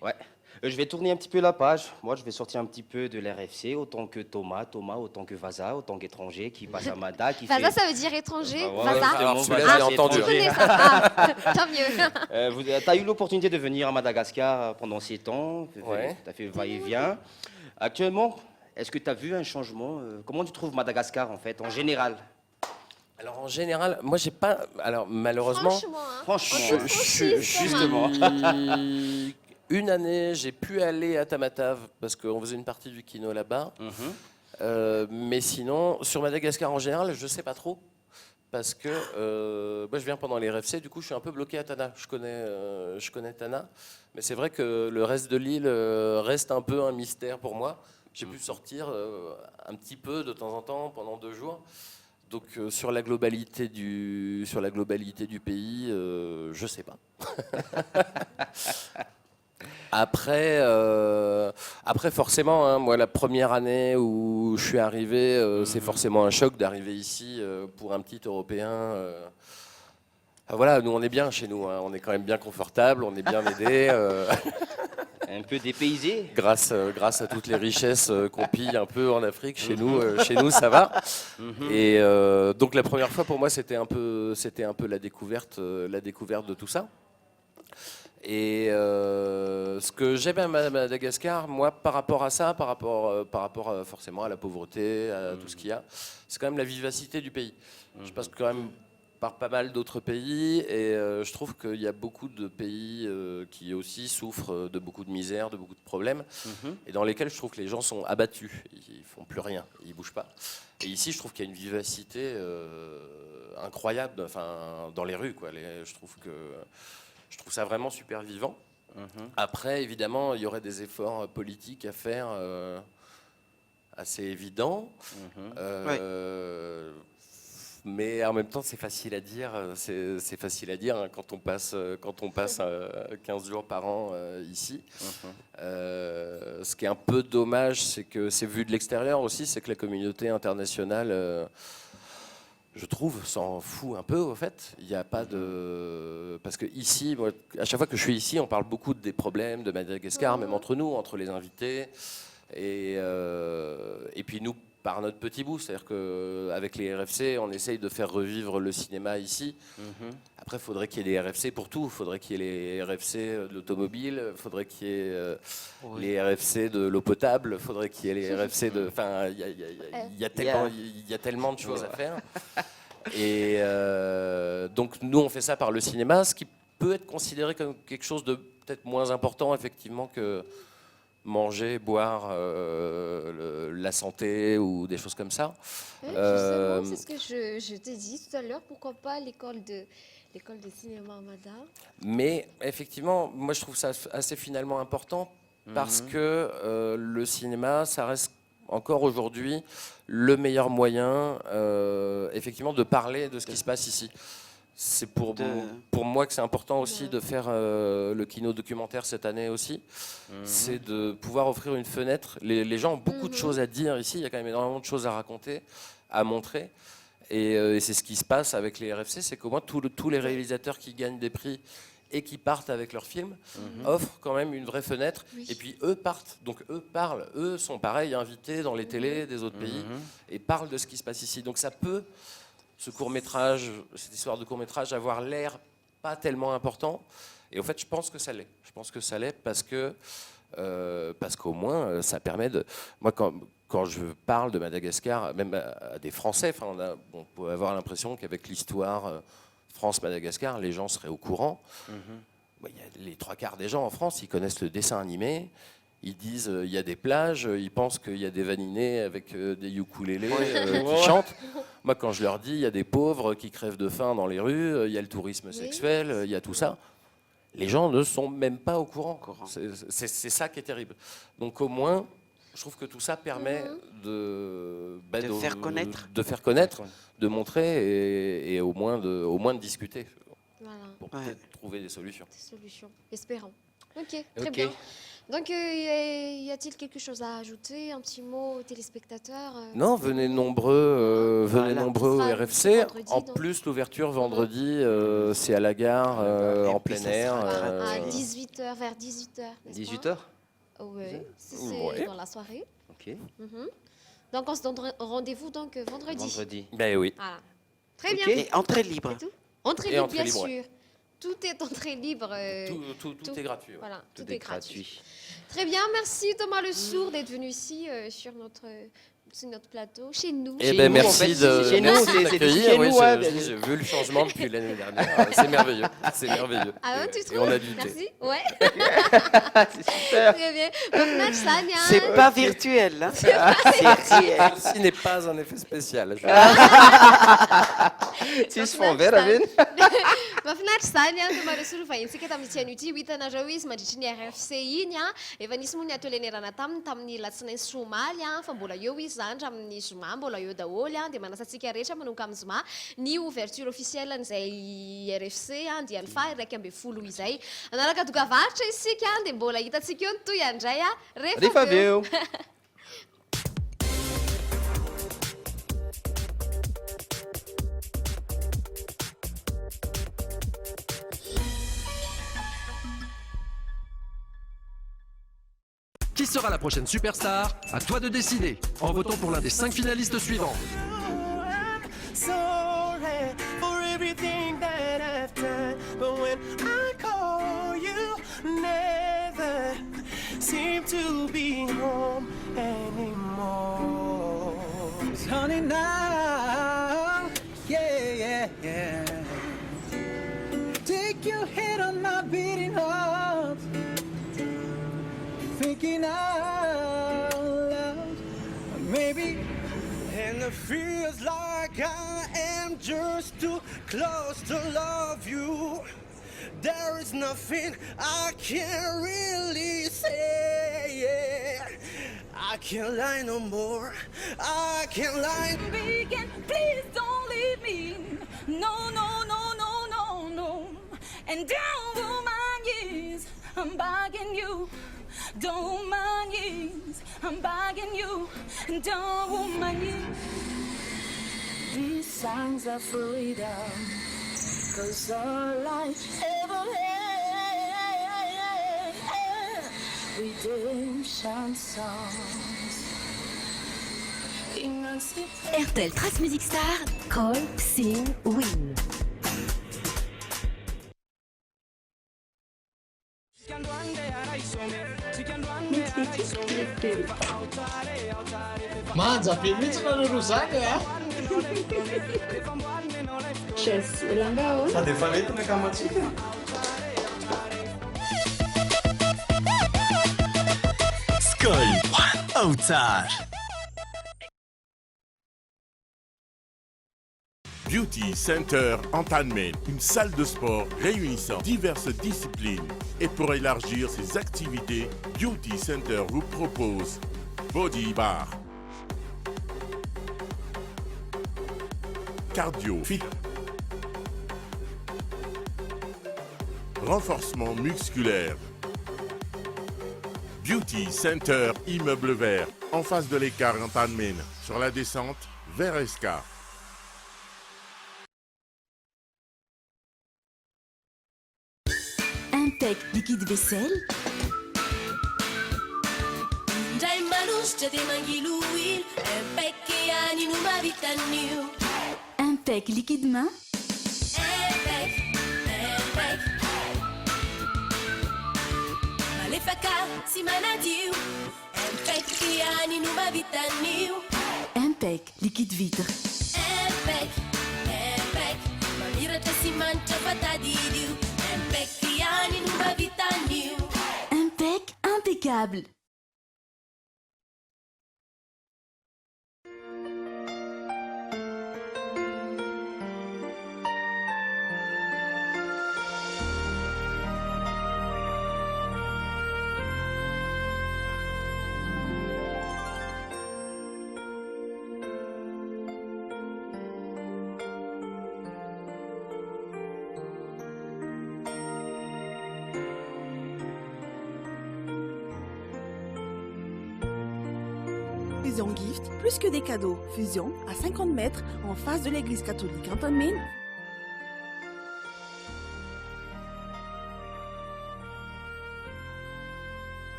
Ouais. Je vais tourner un petit peu la page. Moi, je vais sortir un petit peu de l'RFC, autant que Thomas, autant que Vaza, autant qu'étranger, qui passe à Mada.
Vaza, ça veut dire étranger.
Vaza.
Alors, celui-là, j'ai entendu.
Tant mieux.
Tu as eu l'opportunité de venir à Madagascar pendant 7 ans. Tu as fait le va-et-vient. Actuellement, est-ce que tu as vu un changement Comment tu trouves Madagascar, en fait, en général?
Alors en général, moi j'ai pas. Alors malheureusement,
Franchement, justement.
Une année, j'ai pu aller à Tamatave parce qu'on faisait une partie du kino là-bas. Mais sinon, sur Madagascar en général, je sais pas trop. Parce que moi, je viens pendant les RFC, du coup, je suis un peu bloqué à Tana. Je connais Tana. Mais c'est vrai que le reste de l'île reste un peu un mystère pour moi. J'ai pu sortir un petit peu de temps en temps pendant 2 jours. Donc sur la globalité du pays, je sais pas. Après forcément, hein, moi la première année où je suis arrivé, c'est forcément un choc d'arriver ici pour un petit Européen. Voilà, nous on est bien chez nous, hein, on est quand même bien confortable, on est bien aidé.
Un peu dépaysé.
Grâce à toutes les richesses qu'on pille un peu en Afrique, chez nous ça va. Et donc la première fois pour moi c'était un peu la découverte de tout ça. Et ce que j'aime à Madagascar, moi, par rapport à ça, par rapport forcément à la pauvreté, à tout ce qu'il y a, c'est quand même la vivacité du pays. Je passe quand même par pas mal d'autres pays et je trouve qu'il y a beaucoup de pays qui aussi souffrent de beaucoup de misère, de beaucoup de problèmes, et dans lesquels je trouve que les gens sont abattus, ils font plus rien, ils bougent pas. Et ici, je trouve qu'il y a une vivacité incroyable, enfin, dans les rues, quoi. Je trouve ça vraiment super vivant. Après, évidemment, il y aurait des efforts politiques à faire assez évidents. Mais en même temps, c'est facile à dire. C'est facile à dire hein, quand on passe 15 jours par an ici. Ce qui est un peu dommage, c'est que c'est vu de l'extérieur aussi, c'est que la communauté internationale... je trouve, s'en fout un peu, au fait. Il n'y a pas de... Parce que ici, moi, à chaque fois que je suis ici, on parle beaucoup des problèmes de Madagascar, même entre nous, entre les invités. Et puis nous, par notre petit bout. C'est-à-dire qu'avec les RFC, on essaye de faire revivre le cinéma ici. Après, il faudrait qu'il y ait des RFC pour tout. Il faudrait qu'il y ait les RFC de l'automobile, il faudrait qu'il y ait les RFC de l'eau potable, il faudrait qu'il y ait les RFC de... Enfin, il y a tellement de choses à faire. Et donc, nous, on fait ça par le cinéma, ce qui peut être considéré comme quelque chose de peut-être moins important, effectivement, que manger, boire, la santé ou des choses comme ça.
Justement, c'est ce que je t'ai dit tout à l'heure. Pourquoi pas l'école de cinéma, madame?
Mais effectivement, moi je trouve ça assez finalement important parce que le cinéma, ça reste encore aujourd'hui le meilleur moyen, effectivement, de parler de ce qui se passe ici. C'est pour moi que c'est important aussi de faire le kino documentaire cette année aussi. C'est de pouvoir offrir une fenêtre. Les gens ont beaucoup de choses à dire ici. Il y a quand même énormément de choses à raconter, à montrer. Et c'est ce qui se passe avec les RFC. C'est qu'au moins tous les réalisateurs qui gagnent des prix et qui partent avec leurs films offrent quand même une vraie fenêtre. Et puis eux partent. Donc eux parlent. Eux sont pareil invités dans les télés des autres pays et parlent de ce qui se passe ici. Donc ça peut... ce court-métrage, cette histoire de court-métrage, avoir l'air pas tellement important. Et au fait, je pense que ça l'est. Je pense que ça l'est parce qu'au moins, ça permet de... Moi, quand je parle de Madagascar, même à des Français, on peut avoir l'impression qu'avec l'histoire France-Madagascar, les gens seraient au courant. Les 3/4 des gens en France, ils connaissent le dessin animé. Ils disent il y a des plages, ils pensent qu'il y a des vaninés avec des ukulélés qui chantent. Moi, quand je leur dis il y a des pauvres qui crèvent de faim dans les rues, il y a le tourisme sexuel, il y a tout ça, les gens ne sont même pas au courant. C'est ça qui est terrible. Donc au moins, je trouve que tout ça permet de faire connaître, de montrer et au moins de discuter pour peut-être trouver des solutions.
Espérons. Ok, très bien. Donc, y a-t-il quelque chose à ajouter? Un petit mot aux téléspectateurs?
Non, venez nombreux au RFC. En plus, l'ouverture vendredi, c'est à la gare, en plein air.
À 18h, vers 18h, n'est-ce
18h?
Oui, c'est dans la soirée.
Ok.
Donc, on se donne rendez-vous donc vendredi.
Ben oui.
Voilà. Très bien.
Et entrée libre.
Entrée libre, bien sûr. Tout est entrée libre.
Tout est gratuit.
Voilà, tout est gratuit. Très bien, merci Thomas Le Sourd d'être venu ici sur notre plateau, chez nous.
Eh ben merci de m'accueillir. J'ai vu le changement depuis l'année dernière. C'est merveilleux. C'est merveilleux.
Ah ouais, tu trouves?
Et on a du
merci.
thé.
Ouais.
C'est super.
Très bien.
C'est pas virtuel. Hein.
C'est réel.
Ceci n'est pas un effet spécial.
Tsisy fonverany.
Mahafinaritra zany a Thomas Sourd vahintsika tamin'ny tiany ity ho hitanareo izy mandritra ny RFC iny a efa nisy moa ny atolenerana tamin'ny latsinainy somaly a fa mbola eo izy zany ramin'ny zoma mbola eo daholy a dia manasantsika rehetra manomboka amin'ny zoma ny ouverture officielle n'izay RFC a dia alfa 1/20 izay anaraka dokavaritra isika dia mbola hitantsika eo ny toy andray a rehefa avy eo.
Qui sera la prochaine superstar? À toi de décider en votant pour l'un des 5 finalistes suivants.
Sorry for everything that I've done, but when I call you, never seem to be home anymore. 'Cause honey, now, yeah. Take your head on my beating heart, thinking out loud, maybe. And it feels like I am just too close to love you. There is nothing I can really say. I can't lie no more. I can't lie.
Begin, please don't leave me. No. And down on my knees, I'm begging you. Down my knees, I'm begging you. And down on my knees. These songs are freedom, 'cause all I ever had, redemption songs.
RTL Trace Music Star, Call, Sing, Win.
Manja be mihitsy nareo zany a sady efa nentina kamatsika
Skol au tsara.
Beauty Center Antanmen, une salle de sport réunissant diverses disciplines. Et pour élargir ses activités, Beauty Center vous propose Body Bar, Cardio Fit, renforcement musculaire. Beauty Center Immeuble Vert, en face de l'écart Antanmen, sur la descente vers Escar.
Impec liquide vaisselle. Impec liquide main. Impec liquide vitre. Impec impeccable.
Fusion Gift, plus que des cadeaux. Fusion, à 50 mètres, en face de l'église catholique Antanmen.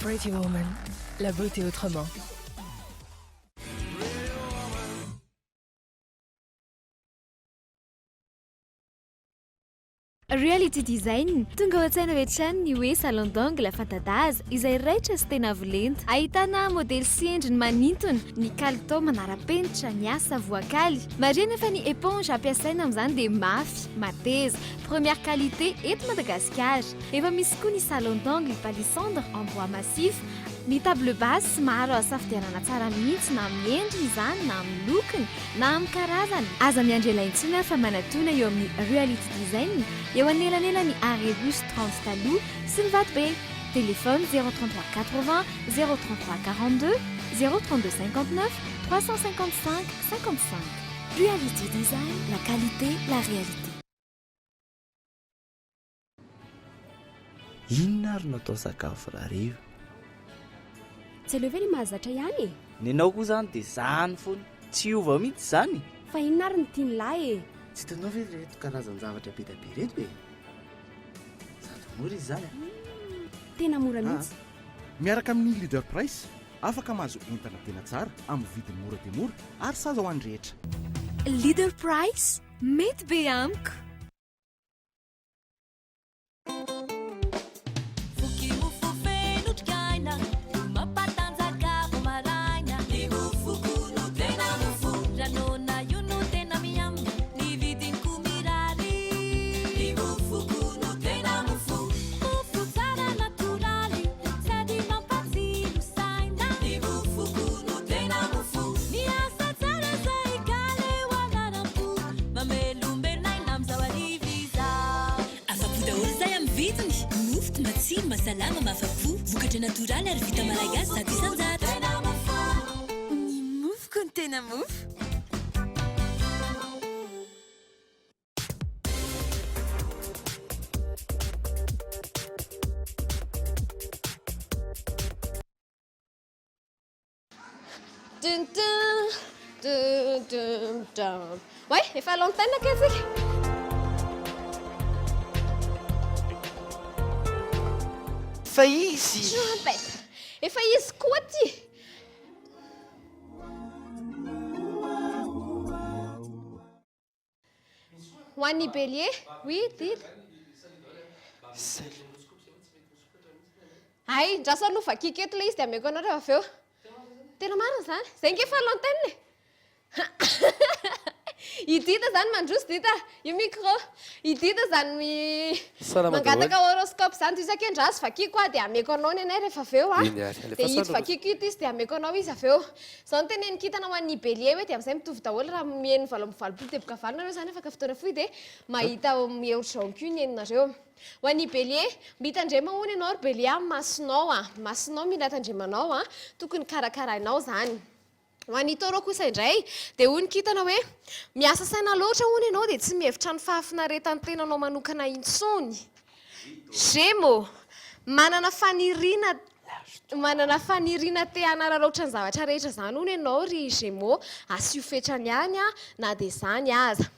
Pretty Woman, la beauté autrement.
Reality Design tonga ao an-tsaina rehetrany ny hoe salon d'angle fantadaza izay raitra sy tena avolenta. Ahitana modely sy endriny manintona, ny kalitao manara-penitra, ny asa voakaly. Marihana efa ny éponge ampiasaina amin'izany dia mafy, mateza, première qualité eto Madagasikara. Efa misy koa ny salon d'angle palissandre en bois massif. Ny table basse maro asafidianana tsara mihitsy na amin'ny endriny izany na amin'ny lokony na amin'ny karazany. Aza miandrelaintsina fa manatona eo amin'ny Reality Design eo anelanelany arrêt bus 30 taloha sy ny Vatobe. Téléphone 033 80 033 42 032 59 355 55. Reality Design, la qualité, la réalité.
Inona ary natao sakafo rariva?
Tsy aleo ve ny mahazatra ihany e?
Nenao koa zany dia zany foana, tsy hiova mihitsy zany.
Fa inona ary ny tian'lahy e?
Tsy hitanao ve reto karazan-javatra be dia be reto e? Sady mora izy zany.
Tena mora mihitsy.
Miaraka amin'ny Leader Price, afaka mahazo entana tena tsara amin'ny vidiny mora dia mora ary saza ho an'ny rehetra.
Leader Price, mety be amiko.
Tena salama mahafa-po vokatra natoraly ary vita malagasy zato isanjato ny mofoko ny tena mofo
Ouais, efa l'antenne akatsika.
Fa izy.
Efa izy koa ty. Ho an'ny bélier, oui, dites. Ay, ndraso aloha vakiky eto ilay izy dia ameko anareo avy eo. Tena marina zany. Zay nge fa l'antenne. Idita zany mandroso dita io micro. Idita zany mangataka horoscope zany isan-kendrazo vakiky koa dia ameko anao ny anay rehefa avy eo a. Dia hito vakiky ito izy dia ameko anao izy avy eo. Zao no teneny kitana ho an'ny bélier hoe dia amin'izay mitovy daholo raha mihaino valopolo teboka valo nareo zany afaka fotoana fohy dia mahita miheotra zao ny henonareo. Ho an'ny bélier, mitandrema hono ianao ry bélier masonao a. Masonao mila tandremanao a, tokony karakarainao zany. Ho an'ny taureau kosa indray dia hono kitana hoe miasa saina loatra hono ianao dia tsy mihevitra ny fahafinaretany tenanao manokana intsony. Gémeaux, manana faniriana te hanararaotra ny zavatra rehetra zany hono ianao ry Gémeaux, asio fetrany ihany a na dia zany aza.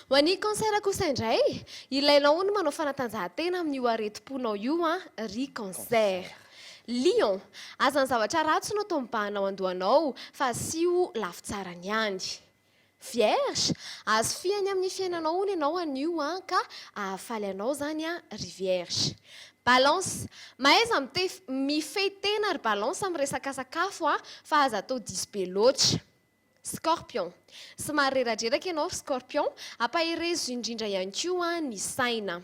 Ho an'ny cancer kosa indray, ilainao hono manao fanatanjahantena amin'io areti-ponao io a ry cancer. Lion, aza ny zavatra ratsy no atao mibahanao andohanao fa asio lafy tsarany ihany. Vierge, azo fiany amin'ny fiainanao hono ianao an'io a ka ahafaly anao zany a ry vierge. Balance, mahaiza mifehy tena ry balance amin'ny resaka sakafo a fa aza atao diso be loatra. Scorpion, somary reradreraka ianao scorpion, ampaherezo indrindra ihany koa ny saina.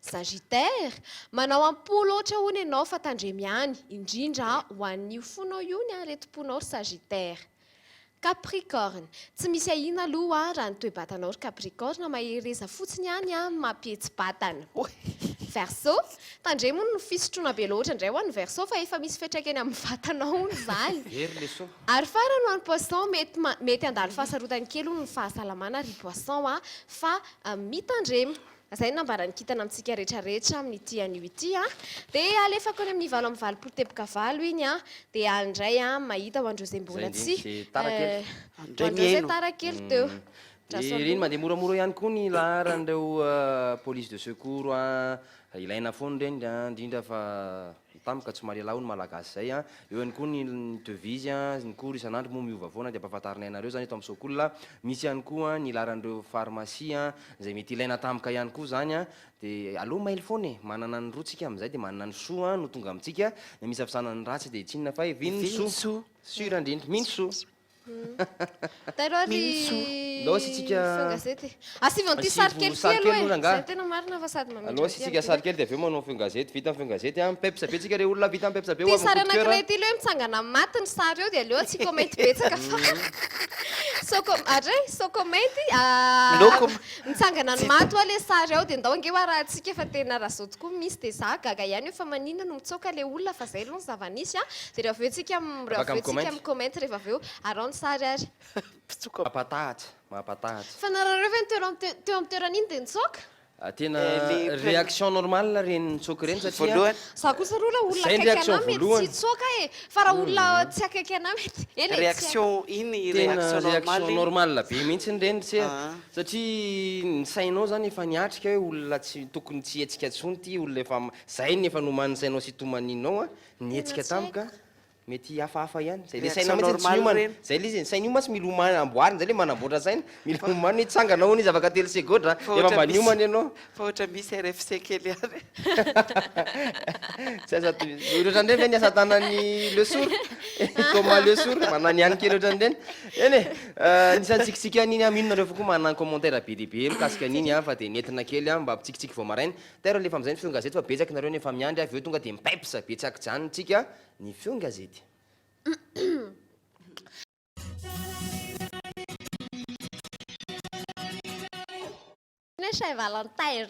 Sagittaire, manao ampo loatra hono ianao fa tandremy ihany, indrindra ho an'io fonao io ny areti-ponao ry Sagittaire. Capricorne, tsy misy ahina aloha raha ny toe-batanao ry Capricorne mahereza fotsiny ihany a mampihetsi-batana. Verseau, tandremy hono no fisotroana be loatra indray ho an'ny Verseau fa efa misy fetraikany amin'ny vatanao hono zany. Ary farany ho an'ny Poisson, mety handalo fahasarotany kely hono ny fahasalamana ry Poisson a fa mitandremy. Zay nambarany kitana amintsika rehetrarehetra amin'ity an'io ity a. Dia alefako any amin'ny valo amin'ny valopolo teboka valo iny a. Dia andray a mahita ho andreo izay mbola tsy. Andreo izay tarakely teo.
Ireny mandeha moramora ihany koa ny laharan'ireo police de secours a. Ilaina foana ireny indrindra fa tamika tsy mariala hono malagasy zay a. Eo ihany koa ny devise a, ny cours isan'andro moa miova foana dia ampahafantarina ianareo zany eto amin'ny sokolina. Misy ihany koa ny laharan'ireo pharmacie a, izay mety ilaina tamika ihany koa zany a. Dia aloha maily foana e, manana ny rotsika amin'izay dia manana ny soa no tonga amintsika. Misy afisanany ratsy dia tsinona fa vinsoa. Sura indrindra, minsoa.
Aloha fengazety. Asivy ty sary kely aloha e. Zay tena marina fa sady mamindra.
Aloha sitsika sary kely dia aveo manao fengazety, vita fengazety a. Mipepsa be tsika re olona vita mipepsa be.
Ty sary anankiray ty leo mitsangana matiny sary eo dia aleo tsy komety betsaka fa. Sokomety mitsangana ny mato le sary ao dia ndao nge raha atsika fa tena raha zao tokoa misy dia za gaga ihany eo fa maninona no mitsoka le olona fa zay aloha ny zava-nisy a. Dia rehefa aveo tsika mikomenty rehefa aveo arao sary ary.
Mampatahotra.
Fa narareo ve teo amin'ny toeran'iny dia nitsoka?
Tena réaction normale reny nitsoka reny satria
za kosa roa raha olona akaiky anao mety tsy tsoka e fa raha olona tsy akaiky anao mety
réaction iny
réaction normale be mihitsy reny satria ny sainao zany efa niatrika hoe olona tokony tsy hetsika tsony ty olona efa zay nefa nomany sainao sy tomaninao a nietsika tamika mety hafahafa ihany zay le saina mihitsy tsy miomana zay le izy saina io masy mila homana amboarina zay le manamboatra saina mila homana hoe tsangana hono izy afaka telo segonda efa mba niomana ianao
fa ohatra misy RFC kely ary
tsy aza ohatrandreny ve niasa tanany le sour comment le sour manany ihany kely ohatrandreny eny e nisan'ny tsikitsika an'iny aminonareo fa koa manana commentaire be lehibe mikasika an'iny a fa dia nentina kely a mba tsikitsiky vao maraina tero lefa am'izay ny fiongazety fa betsaky nareo nefa miandry avy eo tonga dia mipepsa betsaky jany tsika ny fiongazety.
Saint-Valentin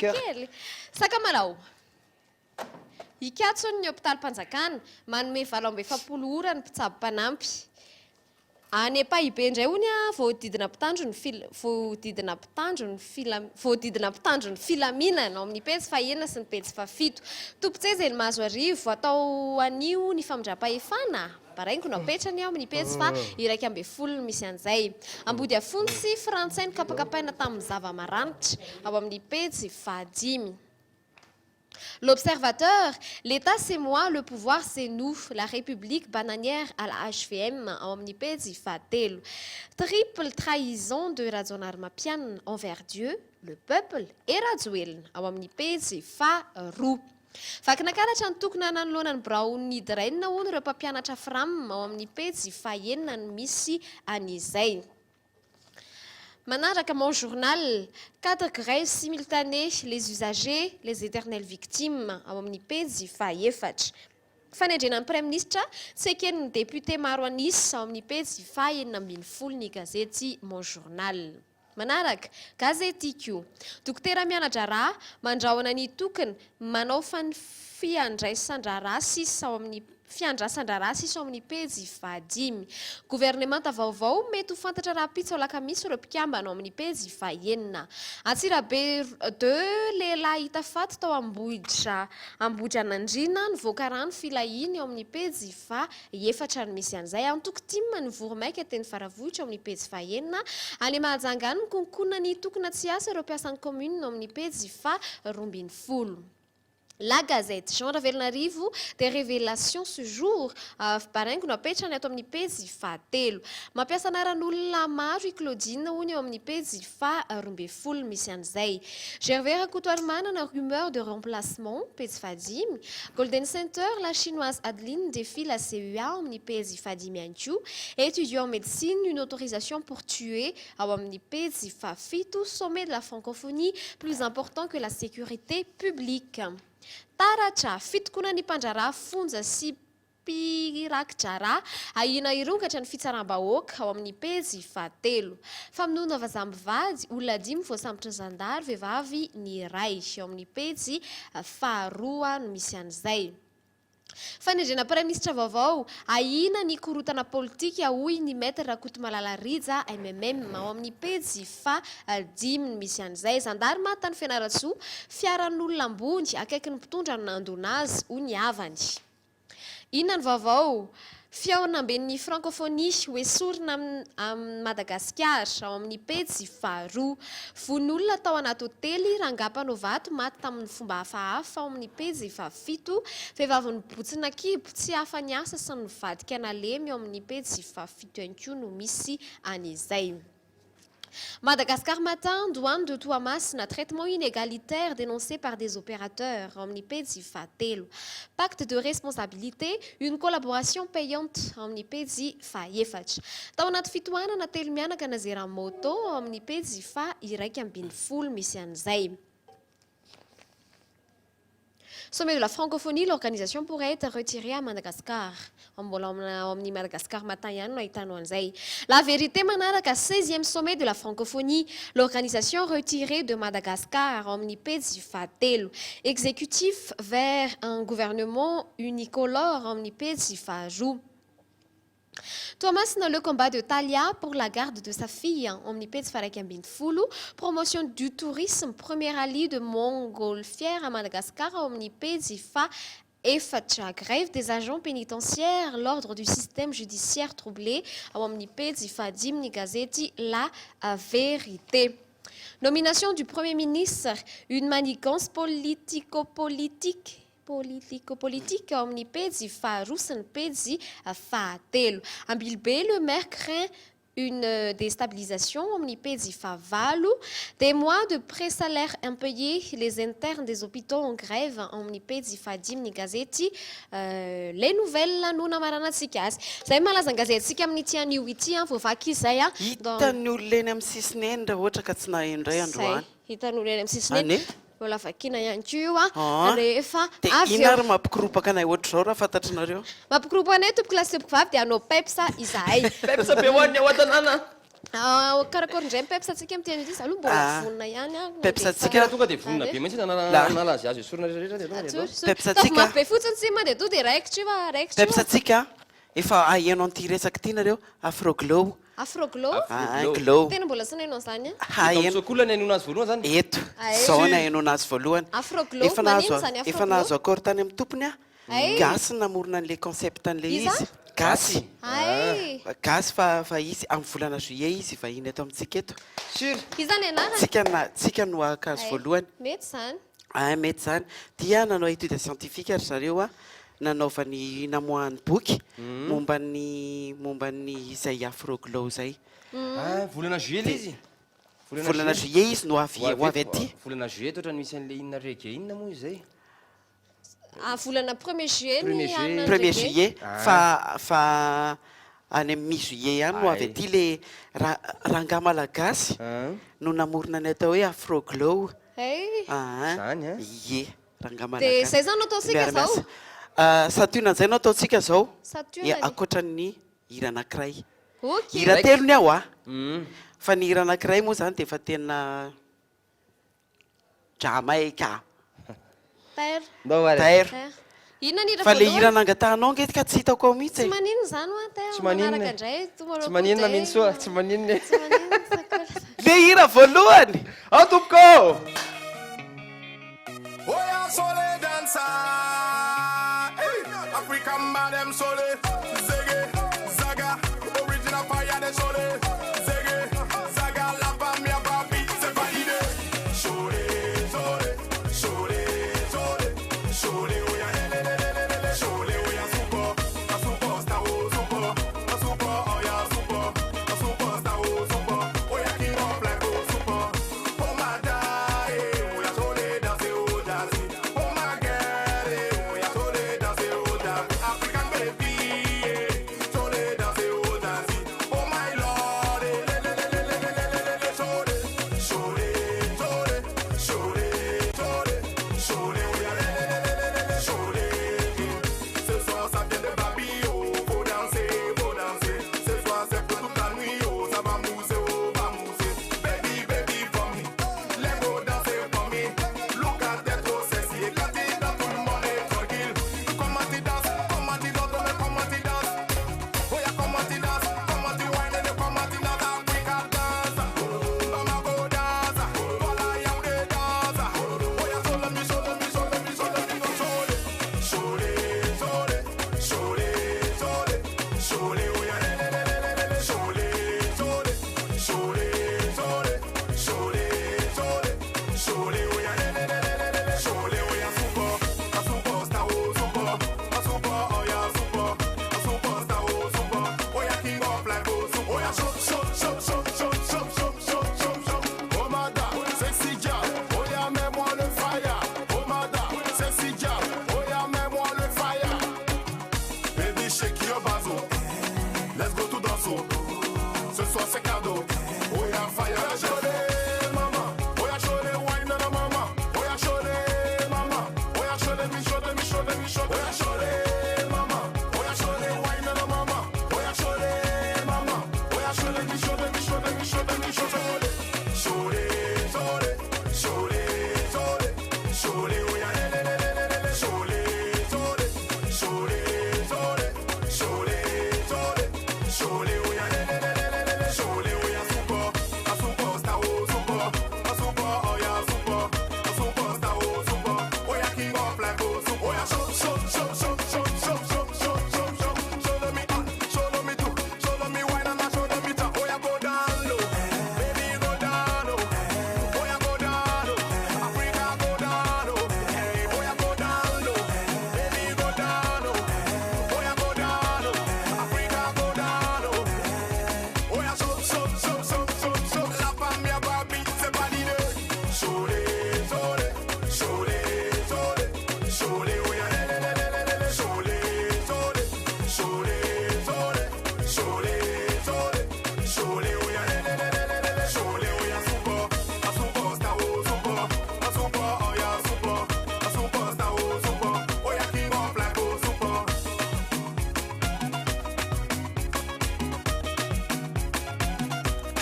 kely
sakamalao ikatsony ny hôpitaly-mpanjakana manome valo amby efapolo ora ny mpitsabo mpanampy any Pays-Bas indray hony a voadidina mpitandro ny filaminana ao amin'ny pejy fahaenina sy ny pejy fahafito tompotsezeny mahazo arivo atao anio ny famindram-pahefana baraingo no apetrany ao amin'ny pejy fa iraika amby folo misy an'izay ambody afony sy frantsay no kapakapaina tamin'ny zava-maranitra ao amin'ny pejy fahadimy. L'observateur, l'État c'est moi, le pouvoir c'est nous, la République bananière à la HVM en omnipède fatel. Triple trahison de Radzonar Mapian envers Dieu, le peuple et Radzuel en omnipède farou. Faknakaratra ny tokony nanoloana ny Brown Drain hono ireo mpampianatra fram ao amin'ny pejy fahaenina no misy an'izay. Manaraka mon journal, 4 grèves simultanées, les usagers, les éternelles victimes, ao amin'ny pejy fahaefatra. Fanendrenan'ny Premier ministre, tsy eken'ny député maro anisy ao amin'ny pejy fahaenina ambin'ny folo ny gazety Mon Journal. Manaraka, gazety Q. Dokotera mianatra mandrahona ny tokony manao fiandraisan-draharaha sisa ao amin'ny fiandrasan-draharaha sisa ao amin'ny pejy fahadimy. Gouvernemanta vaovao mety ho fantatra raha pitso ao lakamisy ireo mpikambana ao amin'ny pejy fahaenina. Antsirabe 2 lehilahy hita faty tao Ambohidramanandrina nivoaka rano filahiny ao amin'ny pejy fahaefatra no misy an'izay. Antoko timma ny voromaika teny Faravohitra ao amin'ny pejy fahaenina. Any Mahajanga ny konkona ny tokona tsy asa ireo mpiasan'ny commune ao amin'ny pejy faha-12. La Gazette, Jean Ravelnarivo, des révélations ce jour. Barango no apetrany ato amin'ny pejy fahatelo. Mampiasa anaran'olona maro i Claudine hony ao amin'ny pejy faha-12 misy an'izay. Gervais Rakotoary manana rumeur de remplacement, pejy fahadimy. Golden Center, la chinoise Adeline défie la CEA ao amin'ny pejy fahadimy ihany koa. Étudiant en médecine, une autorisation pour tuer ao amin'ny pejy fahafito. Sommet de la francophonie, plus important que la sécurité publique. Taratra, fitokona ny mpandraraha fonja sy mpirakitra ahina irongatra ny fitsaram-bahoaka ao amin'ny pejy fahatelo. Famonoana vazambivady, olona 5 voasambotra ny zandary, vehivavy ny iray ao amin'ny pejy faharoa no misy an'izay. Fanendrena Premier ministre vaovao, ahina ny korotana politika hoy ny maître Rakoto Malalarija MMM ao amin'ny pejy fahadimy no misy an'izay. Zandary matany Fianarantsoa, fiaran'olona ambony akaiky ny mpitondra no nandona azy ho ny havany. Inona ny vaovao? Fiaonamben'ny francophonie hoesorina Madagasikara ao amin'ny pejy faharoa. Von'olona tao anaty hotely Rangapanovato maty tamin'ny fomba hafahafa ao amin'ny pejy fahafito. Vehivavy nibotsina kibo tsy hafa ny asa sy nivadika nalemy ao amin'ny pejy fahafito ihany koa no misy an'izay. Madagascar Matin, douane de Toamasina, traitement inégalitaire dénoncé par des opérateurs, omnipédi fatelo. Pacte de responsabilité, une collaboration payante, omnipédi faefach. Taonat fitoana na telo mianaka na zeramoto, omnipédi fa iraika ambin'ny folo misy an'izay. Sommet de la francophonie, l'organisation pourrait être retirée à Madagascar. Madagascar Matin, la vérité, manaraka 16e sommet de la francophonie, l'organisation retirée de Madagascar, omnipédi fatelo. Exécutif vers un gouvernement unicolore, omnipédi fajou. Thomas dans le combat de Talia pour la garde de sa fille, omnipédi farakambin foulou, promotion du tourisme, premier allié de Montgolfière à Madagascar, omnipédi fa efatra, grève des agents pénitentiaires, l'ordre du système judiciaire troublé, omnipédi fadim ni gazeti la vérité. Nomination du Premier ministre, une manigance politico-politique, omnipédi farousen pédi fatelo. En Bilbé, le maire craint une déstabilisation, omnipédi favalo. Des mois de pré-salaire impayés, les internes des hôpitaux en grève, omnipédi fadim ni gazeti. Les nouvelles, nous maranatsikas. Zay malaza gazeti sika amin'ny tia anio ity an voavaky izay a.
Hitan'ny olona eny amin'ny sisiny eny raha ohatra ka tsy nahendray androany.
Hitan'ny olona eny amin'ny sisiny eny. Voilà, fakina ihany koa rehefa
avy eo. Inona mampikiropaka anay ohatra zao raha fantatrinareo?
Mampikiropa anay tompoko lasy tompoko vavy dia anao pepsa izahay.
Pepsa be ho an'ny ao an-tanàna.
Karakory indray mipepsatsika amin'ny teny izy aloha mbola vonona ihany
pepsatsika
tonga dia vonona be mihitsy nala azy azy sorona rehetra
pepsatsika
be fotsiny tsy ma dia to dia raikitra io raikitra
pepsatsika efa ahianao an'ity resaka ity nareo afroglow
afroglow
glow
tena mbola tsy nainao zany
sokola ny hainona azy voalohany zany
eto zao ny hainona azy voalohany
afroglow
efa nahazo accord tany amin'ny tompony a gasy namorona an'le concept an'le izy gasy gasy fa izy amin'ny volana juillet izy vahiny eto amintsika eto
izany anarany
tsika no akazo voalohany
mety zany
mety zany dia nanao étude scientifique ary zareo a nanaovany namoahany boky momba ny izay afroglow zay
volana juillet le izy
volana juillet izy no avy aty
volana juillet toatra ny misy an'le inona rege inona moa izay
volana 1er juillet
1er juillet fa any amin'ny mi-juillet ihany no avy aty le ranga malagasy no namorona ny atao hoe afroglow
zany
ie ranga
dia
malagasy
zay zany no ataontsika zao
satuina zay no ataontsika zao akoatra ny hira anankiray hira telo ny aho fa ny hira anankiray moa zany dia efa tena jamaika tair fa le hira nangatanao ngetika tsy hitako ao mihitsy
tsy maninona zany
tsy maninona mihitsy tsy maninona
le hira voalohany
ao tompoko
Sole dancer, African madam sole, zege, zaga, original fire de sole, zege, zaga, la femme ya papi, c'est validé. Sole, sole, sole, sole, sole, oya, sole, oya, super, sta o super, oya, super, sta o super, oya, king of black o super, oh my die, oya, sole dancer, o dancer.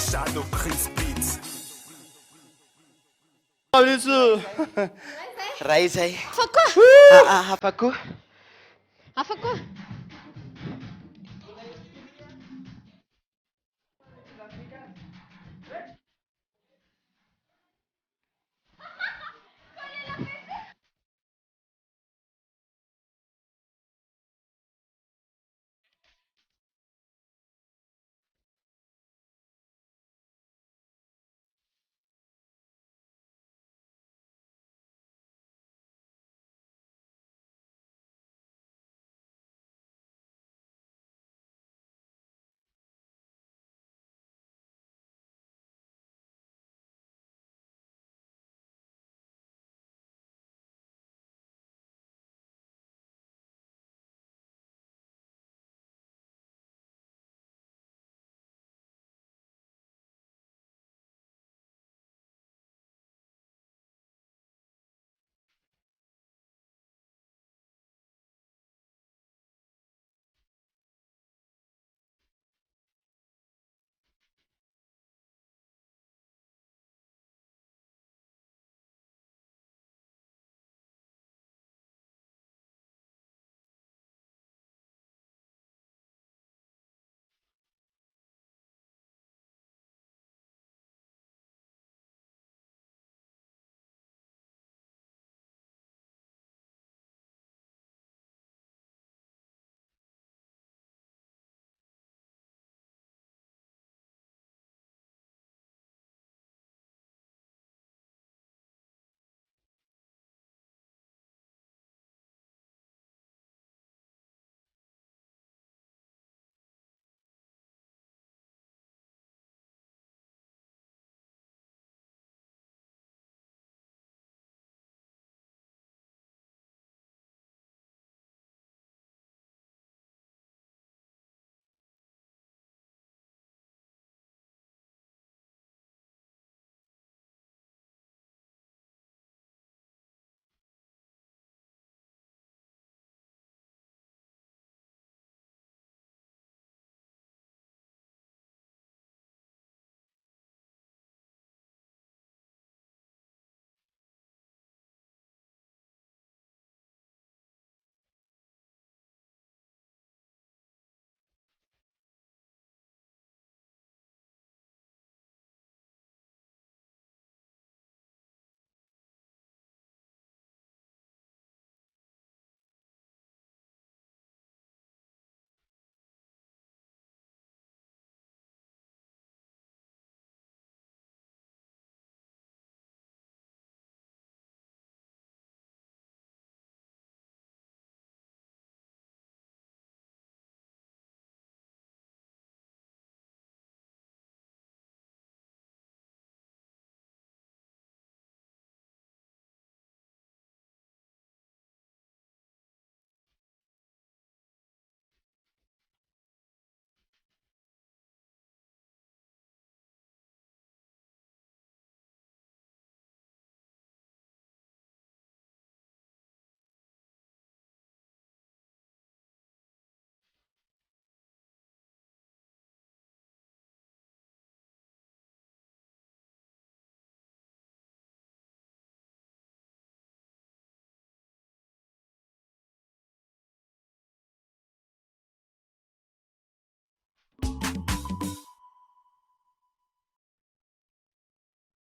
Shadow Prince Beats.
Raha izay.
Afa koa.
Hafa koa.
Afa koa.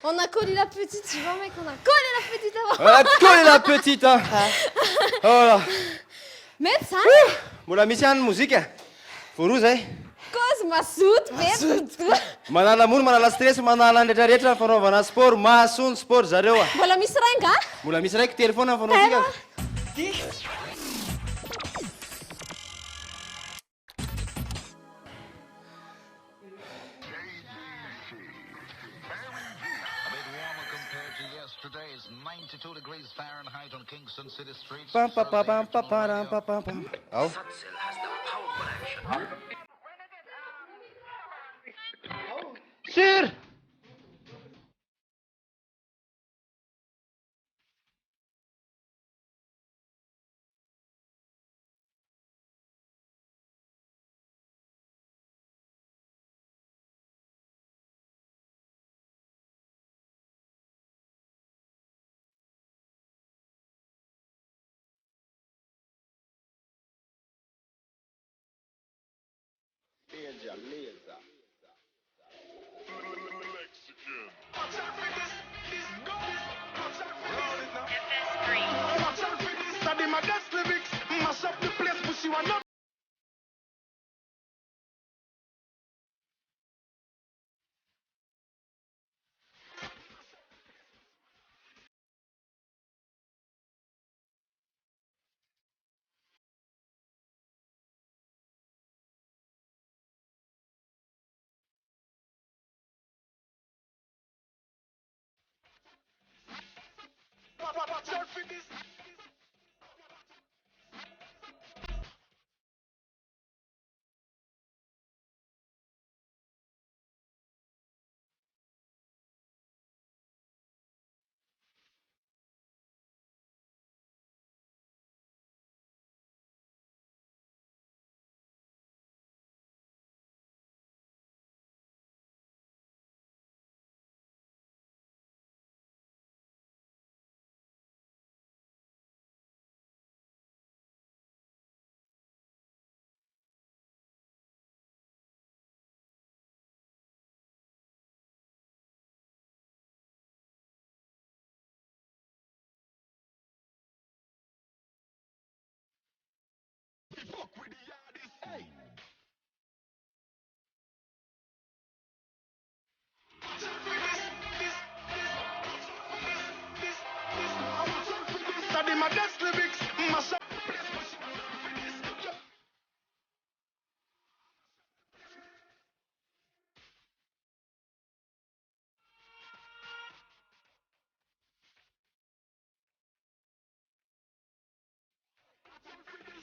On a collé la petite, tu vois mec, on a collé la petite avant.
On a collé la petite hein. Voilà.
Médecin.
Mbola misy ihany mozika. Voaroa zay.
Cause mazoto, mazoto.
Manala mono, manala stress, manala andretraretra fanaovana sport, mahasono sport zareo a.
Mbola misy rainga?
Mbola misy raiky telefona fanaovika.
Today is 92 degrees Fahrenheit on Kingston City Street.
Pam pam pam pam pam pam pam pam pam. Au.
Satcell has the power connection.
Sir!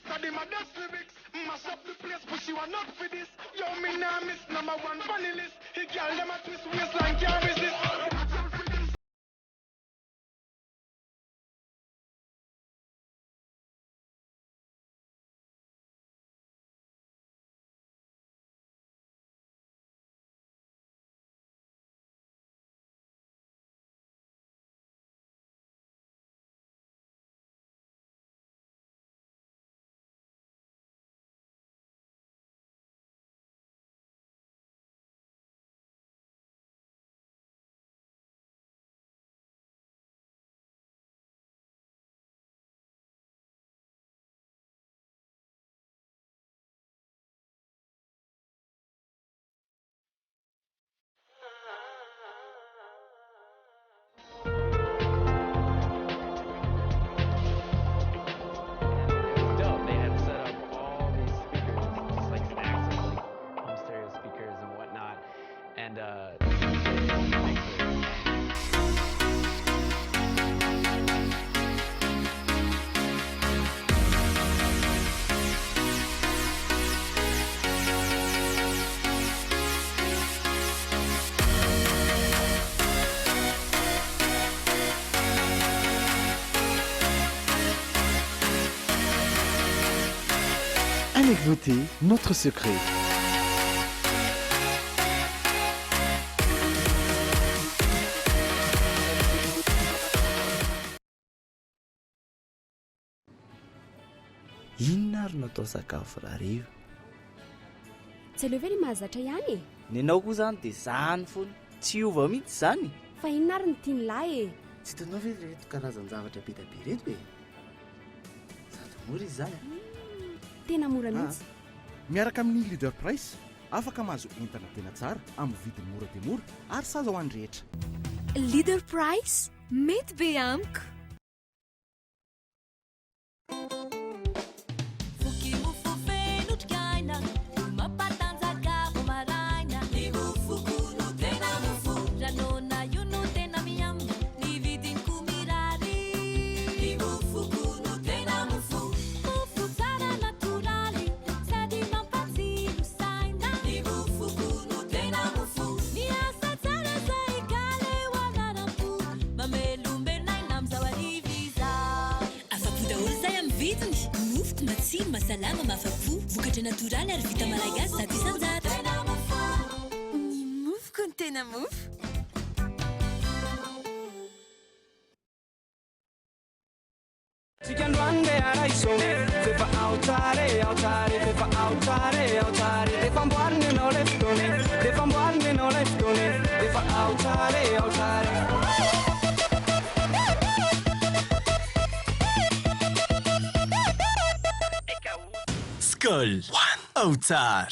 Study my dance lyrics, mash up the place, but she want not for this. Yo, me nah miss #1 funny list. He girl them a twist waistline, can't resist.
Anecdoter notre secret.
Inona ary natao sakafo rahariva?
Tsy aleo ve ny mahazatra ihany e?
Ny anao koa zany dia zany foana, tsy ova mihitsy zany.
Fa inona ary ny tiany lahy e?
Tsy hitanao ve reto karazan-javatra be dia be reto e? Sady mora izy zany.
Tena mora mihitsy.
Miaraka amin'ny Leader Price, afaka mahazo entana tena tsara amin'ny vidiny mora dia mora ary saza ho an'ny rehetra.
Leader Price, mety be amiko. Masalama mafapo, vokatra natoraly ary vita malagasy zato isan-jato. Ny mofoko ny tena mofo.
Sikandroande araiso, fefa autare, fefa autare, autare, efa amboariny le fotone rehefa amboarina ianao lay fotone rehefa ao tsara e ao tsara
Skol Outsar.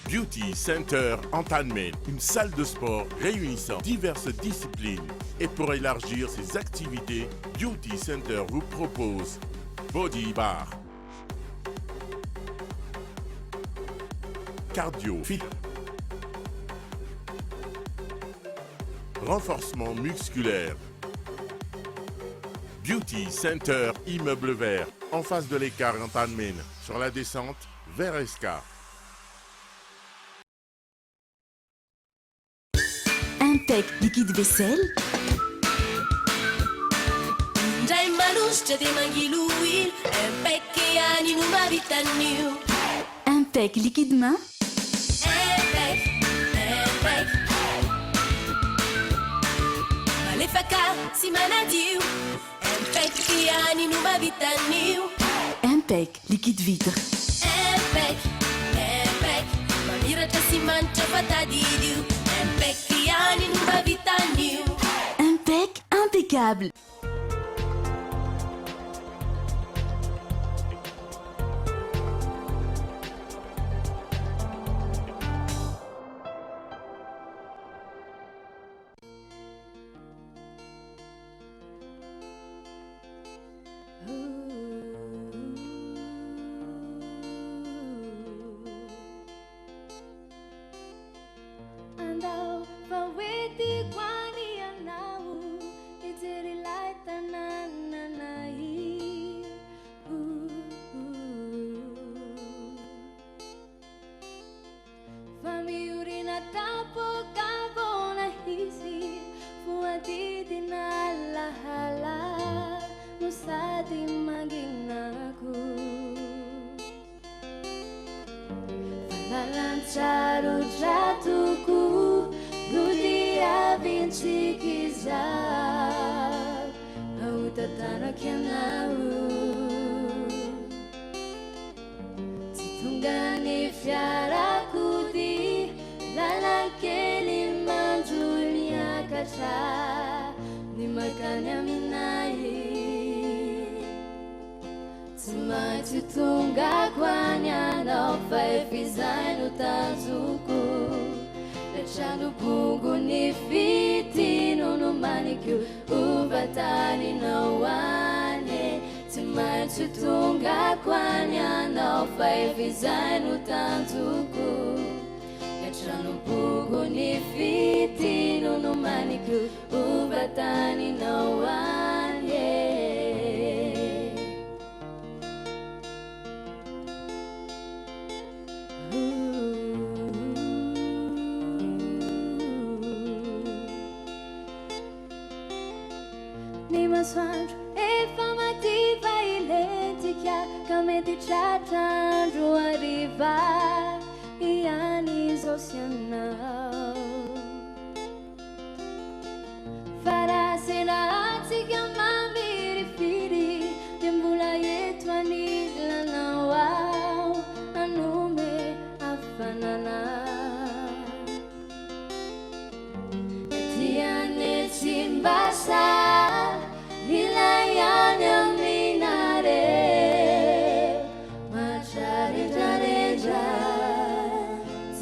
Beauty Center Antanmen, une salle de sport réunissant diverses disciplines. Et pour élargir ses activités, Beauty Center vous propose Body Bar, Cardio Fit, renforcement musculaire. Beauty Center Immeuble Vert, en face de l'écart Antanmen, sur la descente vers Escar.
Impec liquide vaisselle.
Ndray manositra dia mangiloilo Impec ihany no mavitan'io
Impec liquide main.
Impec, Impec malefaka sy manadio Impec ihany no mavitan'io
Impec liquide vitre.
Impec, Impec mamiratra sy manitra fatadidio Impec ihany no mavitan'io
Impec impeccable.
Andao faweti kwani anao Itiri laita nananai Famiurina tapo kabona hisi Fuatiti na lahala Musati maginaku Falalancharo jatuku Nudia vincikiza Autatana kianau Titungani fiarakudi Lalakeli manjulia kacha Nimakanya minai Tumatutunga kwanya na faifizanu tanzuku Lechanu pungu ni fiti nunu maniku Ubatani na wane Tumatutunga kwanya na faifizanu tanzuku Lechanu pungu ni fiti nunu maniku Ubatani na wane Ni masoandro efa mativa ilentika Ka mety tratrandro ariva Ihany izao sy anao Farasena atsika mamirifiry Dia mbola eto anilanao ao Anome afanana Tiane simbasa Nilayani aminare Macharejareja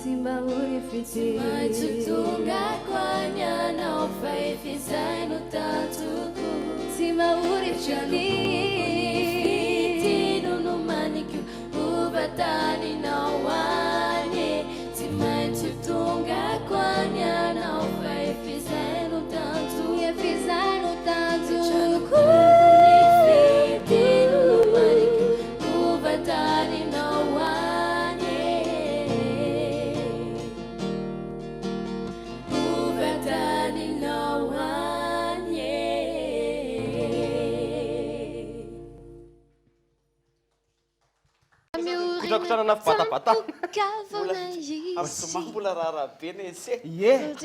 Simba urifiti Maitutunga kwanya na ufaifizai no tatuku Simba urifiti Nunu maniku Ubatani na wanye Maitutunga kwanya na ufaifizai no tatuku Yefizai no tatuku Nunu maniku Ubatani na wanye Ubatani na wanye
Kutrakutrana na fatapata
Mbola rarabe nesy
Ye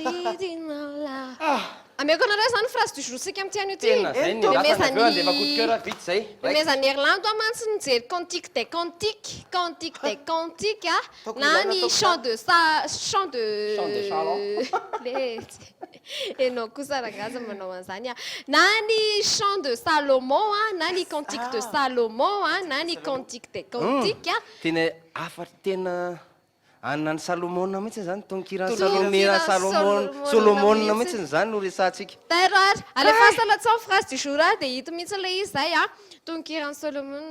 Ameko anareo zany phrase du jour sika amin'ny tiany ity.
Tena zay ny lafana de efa coup de cœur vite zay.
Mezany Irlande mantsy nijery cantique des cantiques, cantique des cantiques na ny chant de enao kosa ragaza manao an'izany na ny chant de Salomon na ny cantique de Salomon na ny cantique des cantiques
tena afatra tena anany Salomon mihitsy zany tonkiran Salomera Solomon mihitsy zany no resantsika.
Terroir, alefa salatsao phrase du jour dia hita mihitsy ilay izy zay tonkiran Solomon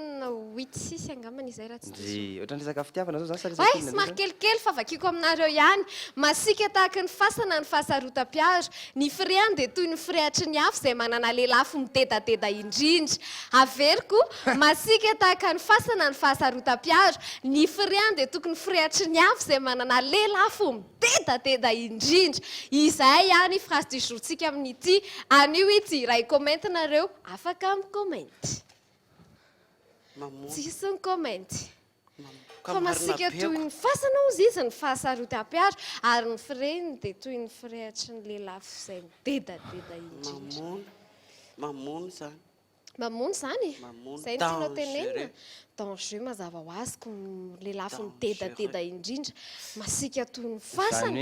8-6 angambany izay raha tsy
diso. Ohatran'ny resaka fitiavana zao zany
Ouais, somary kelikely fa vakiako aminareo ihany. Masika tahaka ny fasana ny fahasarotam-piaro. Ny friany dia toy ny friatry ny afo izay manana lelafo mitedadeda indrindra. Averiko, masika tahaka ny fasana ny fahasarotam-piaro. Ny friany dia tokony friatry ny afo izay manana lelafo mitedadeda indrindra. Izay ny phrase du jour tsika amin'ity. Anio ity, raha i-commentenareo, afaka mi-comment. Tsisy ny comment. Fa masika toy ny fasana ozy izy ny fahasarotam-piaro ary ny freny dia toy ny friatry ny lelafo izay mitedadeda indrindra.
Mamono zany.
Mamono zany? Izay ny tianao tenenina. Danger mazava ho azy ko lelafo mitedadeda indrindra. Masika toy ny fasana.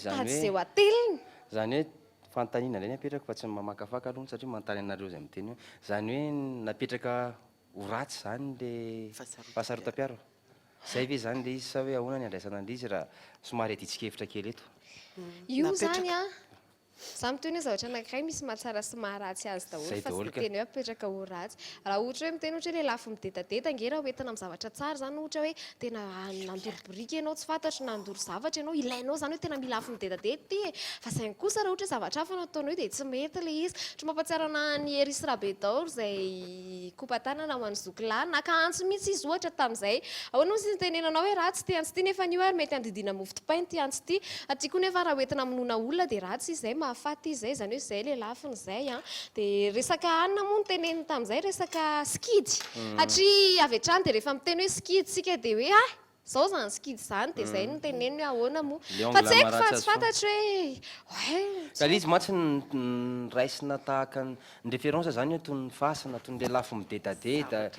Tady izay ho ateliny.
Zany hoe fanontaniana indray ny apetraka fa tsy mamakafaka aloha satria manontany anareo izay miteny hoe zany hoe napetraka ho ratsy zany le fahasarotam-piaro. Zay ve zany le izy sa hoe ahoana ny andraisana an'izy raha somary aditsika hevitra kely eto.
Io zany Za miteny hoe zavatra anankiray misy mahatsara sy maharatsy azy daholo fa tsy teny hoe apetraka ho ratsy. Raha ohatra hoe miteny ohatra hoe lelafo midedadeda ngera hoentina amin'ny zavatra tsara zany ohatra hoe tena nandoro biriky ianao tsy fantatry nandoro zavatra ianao ilainao zany hoe tena mila afo midedadeda ty fa saingy kosa raha ohatra zavatra hafa no ataonao dia tsy mety le izy. Tsy mampatsiaro ana ny Eris Rabedor izay kopatanana ho an'ny zokilahy nakantsy mihitsy izy ohatra tamin'izay. Ahoana izy tenenanao hoe ratsy ty antsy ty nefa anio ary mety andidina mofo dipaina ty antsy ty. Aty koa nefa raha hoentina hamonoana olona dia ratsy izay mahafaty izay zany hoe izay le lafiny izay dia resaka hanina moa no teneniny tamin'izay resaka skidy. Hatria avy hatrany dia rehefa miteny hoe skidy sika dia hoe zao zany skidy zany dia izay no teneniny hoe ahoana moa. Fa tsy haiko fa tsy fantatry hoe
ka izy matsy raisina tahaka ny référence zany hoe toy ny fasana toy ny lelafo midedadeda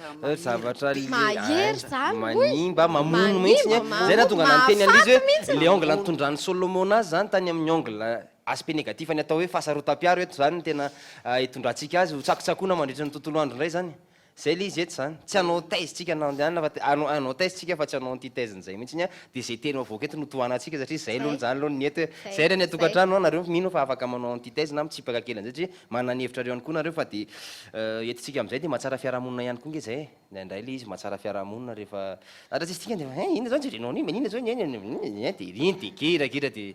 zavatra
mahery zany
manimba mamono mihitsy zay na tonga nanteny an'izy hoe le ongle nitondran'ny Solomon azy zany tany amin'ny ongle aspect négatif ny atao hoe fahasarotam-piaro eto zany tena hitondrantsika azy ho tsakotsakoana mandritra ny tontolo andro indray zany. Zay le izy eto zany tsy hanao thèse tsika nandehanana fa hanao thèse tsika fa tsy hanao antithèse nizay mihitsy dia zay teny avoaka eto no tohanantsika satria zay aloha zany aloha ny eto hoe zay reny atokantrano nareo mino fa afaka manao antithèse na mitsipaka kely an'izay satria manana hevitra reo ihany koa nareo fa dia entintsika amin'izay dia mahatsara fiarahamonina ihany koa nge zay indray le izy mahatsara fiarahamonina rehefa atra tsisy tika dia ina zao jerenao ni menina zao dia riny dia kirakira dia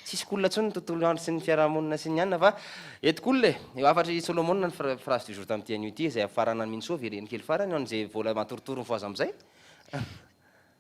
tsisy kolona tsony ny tontolo andro sy ny fiarahamonina sy ny anina fa eto koa le afatry Solomon ny phrase du jour tamin'ity anio ity izay afarana ny minsova ireny kely farany an'izay vola matorotoro ny foazy amin'izay.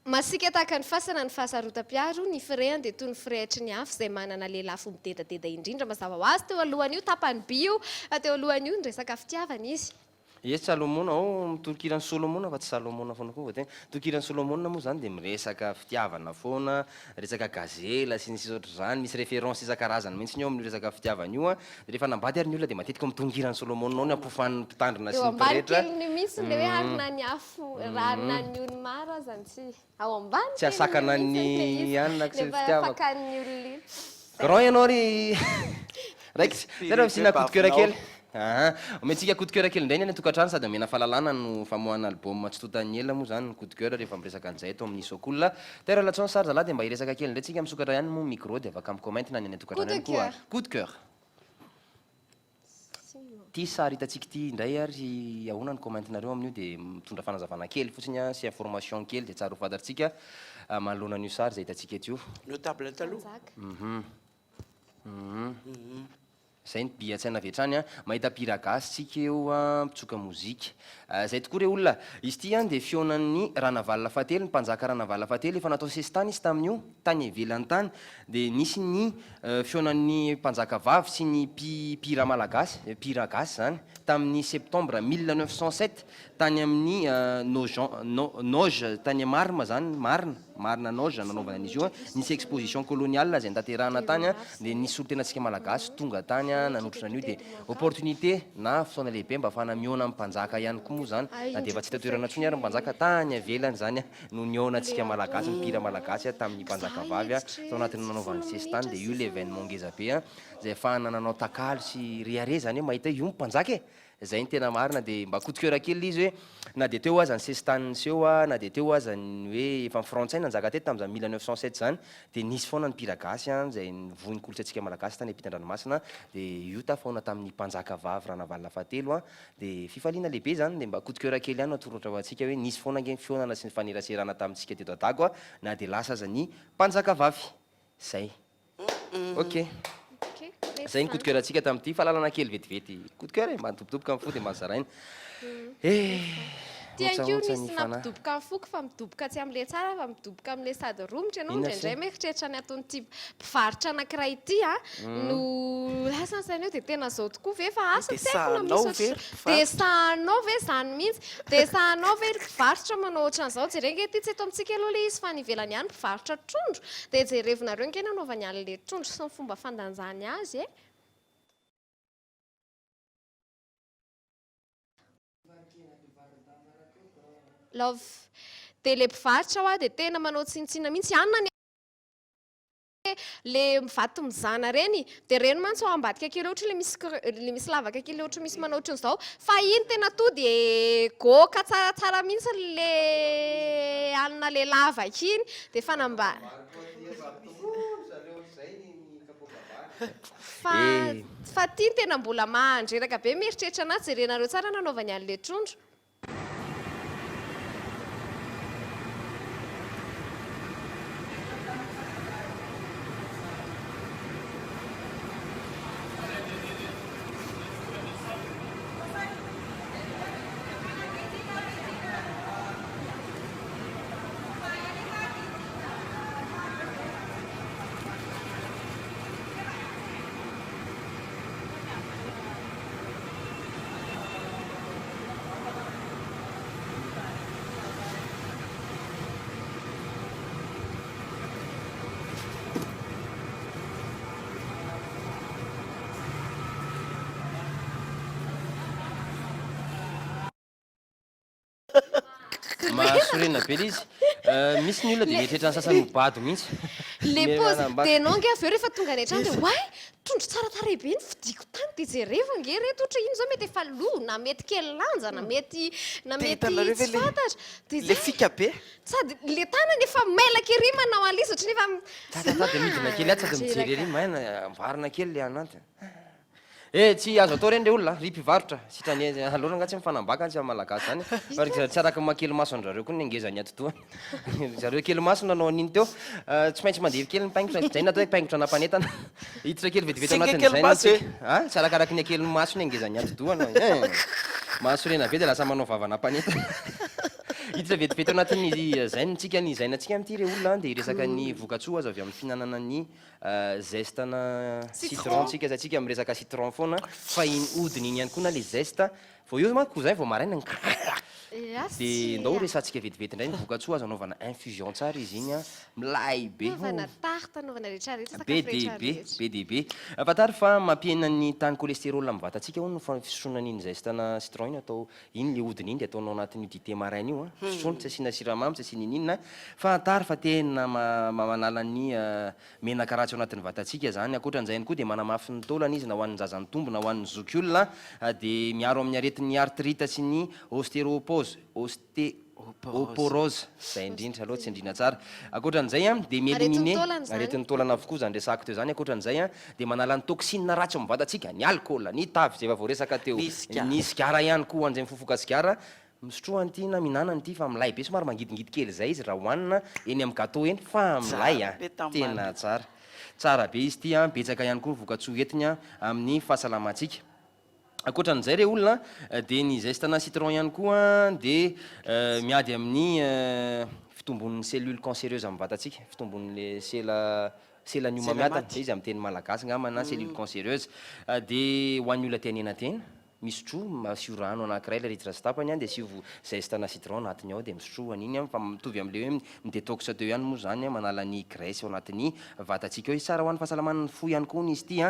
Masika tahaka ny fasana ny fahasarotam-piaro ny frehany dia toy ny frehatry ny afo izay manana lelafo midedadeda indrindra mazava ho azy teo alohan'io tapany bio teo alohan'io ny resaka fitiavana izy.
Yes, Salomon ao mitokirany Solomon fa tsy Salomon foana koa voategna. Tokirany Solomon moa zany dia miresaka fitiavana foana, resaka gazela sy ny sisa ohatr'izany, misy référence isan-karazany mihitsy ny ao amin'ny resaka fitiavana io. Rehefa nambady ary ny olona dia matetika mitongirany Solomon ao ny ampofan'ny mpitandrina sy ny mpirehetra.
Eo ambany keliny mihitsy le hoe harina ny afo, harina ny ony maro zany tsy ao ambany.
Tsy asakana ny anina sy ny fitiavana.
Fakan'ny olona.
Grand ianao ry raiky, zay misina coup de cœur kely. Omentsika coup de cœur kely indray ny atokantrano sady omena fahalalana no famoahana album Tsitotan'ny ela moa zany ny coup de cœur rehefa miresaka an'izay eto amin'ny Sokola. Tera latson sary zalahy dia mba hiresaka kely indray tsika misokatra ihany moa micro dia afaka mi-comment na ny atokantrano ihany koa. Coup de cœur. Ty sary hitantsika ity indray ary ahoana ny commentenareo amin'io dia mitondra fanazavana kely fotsiny sy information kely dia tsara ho fantatsika manoloana an'io sary izay hitantsika eto io.
Notable taloha.
Zay ny bi-antsaina avy hatrany mahita mpihira gasy tsika eo mpitsoka mozika. Zay tokoa re olona izy ity dia fionan'ny Ranavalona Fahatelo, ny mpanjaka Ranavalona Fahatelo efa natao sesitany izy tamin'io tany ivelany tany dia nisy ny fionan'ny mpanjaka vavy sy ny mpihira malagasy mpihira gasy zany tamin'ny septembre 1907 tany amin'ny noge tany marma zany marina noge nanaovana an'izy io nisy exposition coloniale zay ndaterahana tany a dia nisy olo tena tsika malagasy tonga tany a nanotrona an'io dia opportunité na fotoana lehibe mba afahana miona amin'ny mpanjaka ihany koa moa zany na dia efa tsy tatoerana ntsony ary mpanjaka tany avelany zany a no niona antsika malagasy mipira malagasy a tamin'ny mpanjaka vavy a tao anatin'ny nanaovany sesitany dia io le événement ngeza be a zay afahana nanao takalo sy reare zany hoe mahita io mpanjaka e zay ny tena marina dia mba coup de cœur kely izy hoe na dia teo aza ny sesitany seho a na dia teo aza ny hoe efa frantsay nanjaka tety tamin'izany 1907 zany dia nisy foana ny mpira gasy a zay nivohy kolotsaintsika malagasy tany ampitan-dranomasina dia io tafaona tamin'ny mpanjaka vavy ranavalina fahatelo a dia fifaliana lehibe zany dia mba coup de cœur kely ihany atorotra antsika hoe nisy foana nge fionana sy ny faneraserana tamintsika teto adago a na dia lasa aza ny mpanjaka vavy zay ok zay ny coup de cœur atsika tamin'ity fahalalana kely vetivety coup de cœur mba nitobotoboka amin'ny fo dia mahazaraina
tianko nisy nampidoboka amin'ny foko fa midoboka tsy amin'le tsara fa midoboka amin'le sady romotra ianao indraindray mieritreritra ny ataonyity mpivarotra anankiray ity a no lasa nsaina eo dia tena zao tokoa ve fa asa teko na misy dia sahanao ve zany mihitsy dia sahanao ve mpivarotra manao ohatran'izao jerenge ity tsy eto amintsika aloha le izy fa ny ivelany ihany mpivarotra trondro dia jerevinareo nke nanaovany an'le trondro sy ny fomba fandanjany azy e love dia le mpivarotra ao a dia tena manao tsinitsina mihitsy anina le mivato mizana reny dia reny mantsy ao ambadika kely ohatra le misy lavaka kely ohatra misy manao ohatran'izao fa iny tena to dia goka tsaratsara mihitsy le anina le lavaka iny dia fanamba fa tia tena mbola mahandreraka be mieritreritra anazy jerenareo tsara nanaovany an'le trondro
mahasorena be izy misy ny olona dia mietrehitra ny sasany mibado mihitsy
le pose dia anao nge avy eo rehefa tonga any an-trano dia oay trondro tsaratsara be ny fidiko tany dia jereva nge reto ohatra ino zao mety efa lo na mety kely lanja na mety tsy fantatra
le fika be
sady le tanany efa mailaka ery manao alizy ohatra nefa
tata midina kely atsy sady mijery ery maina ambarina kely le anaty tsy azo atao reny le olona ry mpivarotra sitrany aloha nga tsy mifanambaka tsy amin'ny malagasy zany fa tsy araka makely maso andrareo koa ny angezany atotoa zareo kely maso nanao an'iny teo tsy maintsy mandeha kely mipaingotra zay natao hoe paingotra nampanetana hiditra kely vetivety anatin'izay tsy arakaraky ny akely maso ny angezany atotoa mahasorena be dia lasa manao vava nampanetana hiditra vetivety anatin'ny zaintsika ny zainantsika amin'ity re olona dia resaka ny vokatsoa azo avy amin'ny fihinanana ny zestana citron tsika zay tsika amin'ny resaka citron foana fa iny odiny iny ihany koa na le zesta vao eo manko zay vao maraina dia ndao resantsika vetivety indray ny vokatsoa azo anaovana infusion tsara izy iny a milay be be dia be fatary fa mampihena ny tany cholestérol amin'ny vatantsika ho no fisotroana n'iny zestana citron iny atao iny le odiny iny dia ataonao anatin'io dité maraina io a fisotrona tsy asiana siramamy tsy asiana ininina fatary fa tena manala ny menaka ratsy ao anatin'ny vatantsika zany akoatran'izay ihany koa dia manamafy ny taolana izy na ho an'ny zazany tombo na ho an'ny zokiolona dia miaro amin'ny aretin'ny artrite sy ny ostéopose osteoporose zay indrindra aloha tsy indrina tsara akoatran'izay a dia mielimine aretin'ny taolana avokoa zany resako teo zany akoatran'izay a dia manala ny toxine ratsy ao amin'ny vatantsika ny alcool ny tavy zay efa voaresaka teo ny sigara ihany koa an'izay mifofoka sigara misotroany ity na mihinanany ity fa milay be somary mangidingidy kely zay izy raha hohanina eny amin'ny gâteau eny fa milay a tena tsara be izy ity a betsaka ihany koa vokatsoa entiny a amin'ny fahasalamantsika akoatran'izay re olona dia ny zestana citron ihany koa dia miady amin'ny fitombon'ny cellule cancéreuse amin'ny vatantsika fitombon'le sela niomamiatana izy amin'ny teny malagasy ngamba na cellule cancéreuse dia ho an'ny olona tianena tena misotro masio rano anankiray ilay ritre stapany dia asivo zestana citron anatiny ao dia misotro an'iny fa mitovy amin'le hoe midetox teo ihany moa zany manala ny graisse ao anatin'ny vatantsika eo tsara ho an'ny fahasalaman'ny fo ihany koa ny izy ity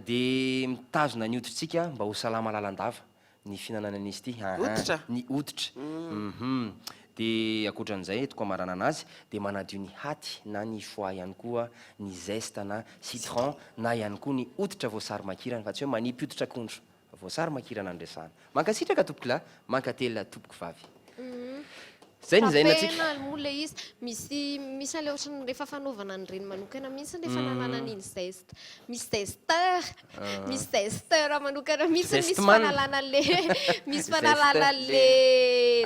dia mitazona ny hoditrintsika mba ho salama lalandava ny fihinanana an'izy ity ny hoditra dia akoatran'izay toko amarana anazy dia manadio ny haty na ny foie ihany koa ny zeste na citron na ihany koa ny hoditra voasary makirana fa tsy hoe manipy hoditra akondro voasary makirana andresana mankasitraka tompoko lahy mankatelina tompoko vavy zay ny zainatsika
moa izy misy ale ohatrany rehefa fanaovana ny reny manokana mihitsy rehefa nanana an'iny zeste misy zesteur manokana mihitsy misy fanalana le misy fanalana le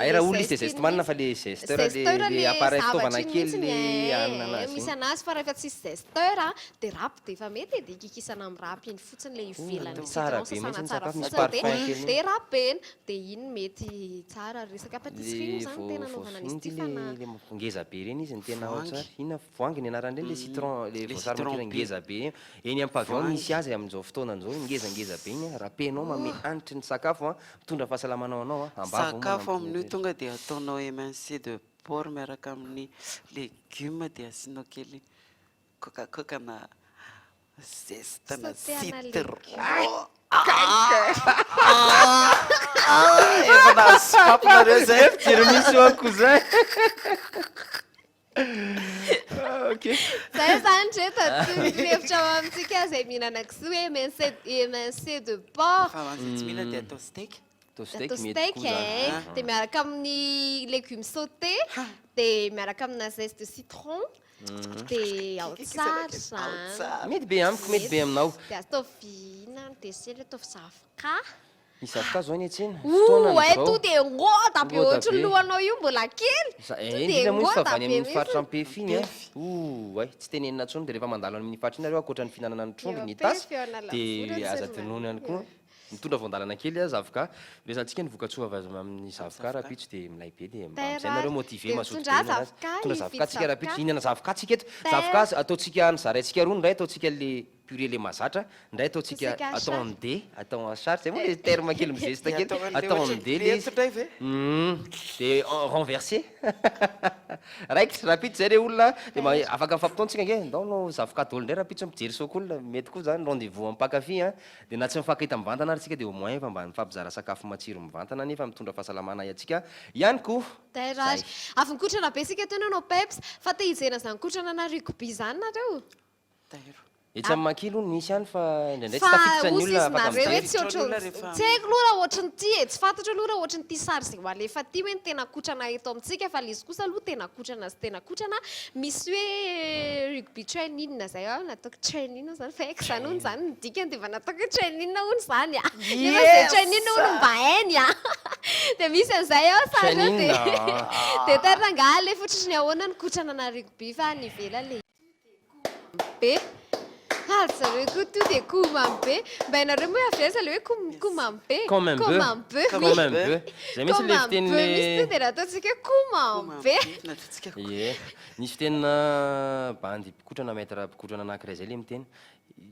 ay raha olo izy zesteman fa le zesteur le appareil fitaovana kely le anina anazy
misy anazy fa rehefa tsisy zesteur dia rapy dia efa mety dia kikisana amin'ny rapy iny fotsiny le ivelany
tsara be mihitsy
tsara fotsiny dia rapena dia iny mety tsara resaka pâtisserie zany tena
le ngeza be reny izy ny tena ohatsara ina voangy ny anaran'ireny le citron le voasary makirana ngeza be eny amin'ny pavillon misy azy amin'izao fotoanan'izao ngezangeza be iny rapenao mame anitry ny sakafo mitondra fahasalamanao anao
sakafo amin'io tonga dia ataonao émincé de porc miaraka amin'ny légume dia asianao kely coca na zeste na citron efa nasopapinareo zay
fijery misy eo ako zay
zay zany rehefa amintsika zay mihinana kiso hoe émincé de porc
tsy mihina dia atao steak
atao steak dia miaraka amin'ny légume sauté dia miaraka amina zeste de citron dia ao tsara
mety be amiko mety be aminao
dia ataovy inona ny desera ataovy zavokà
misy zavokà zao ny atsena
to dia ngota be ohatry ny lohanao io mbola kely
indrindra moa fa avany amin'ny faritra ampefy iny ay tsy tenenina trondro dia rehefa mandalo amin'ny faritra iny areo akoatra ny fihinanana ny trondro ny tasy dia aza tenono ihany koa mitondra voandalana kely zavokà resantsika ny vokatsoa avy amin'ny zavokà rapitso dia milay be dia amizay nareo motive masoto tondra zavokà tsika rapitso hinana zavokà tsika eto zavokà ataotsika nizaraintsika roa ndray ataotsika le purée le mazatra ndray ataotsika atao en dé atao en charge zay moa le terme kely mizesta kely atao en dé le dia renversé raikitra rapitso zay re olona dia afaka mifampitontsika nge ndao zavokà dolo ndray rapitso mijery sokolona mety koa zany rendez-vous ampakafy dia na tsy mifankahita mivantana arytsika dia au moins efa mba mifampizara sakafo matsiro mivantana nefa mitondra fahasalamana atsika ihany koa
avy nikotrana be sika teo nanao peps fa te hijena zany kotrana na rugby zany nareo
etsy amin'ny makilo nisy ihany fa indraindray tsy tafiditra ny olona
tsy haiko loha raha ohatrany ty tsy fantatra aloha raha ohatrany ty sary zay alefa ty hoe ny tena kotrana eto amintsika fa le izy kosa aloha tena kotrana sy tena kotrana misy hoe rugby training zay nataoko training zany fa haiko zany hony zany ny dikany dia efa nataoko training hony zany nefa zay training hony mba hainy dia misy an'izay ao sara dia taranga le fotratra ny ahoana ny kotrana na rugby fa ny vela le be zareo koa to dia kumambe mba hainareo moa aversa le hoe kumambe
comambeu zay misy le fitenile
misy to dia raha ataontsika kumambe
ye nisy fitenina bandy pikotrana maître pikotrana anankiray zay le miteny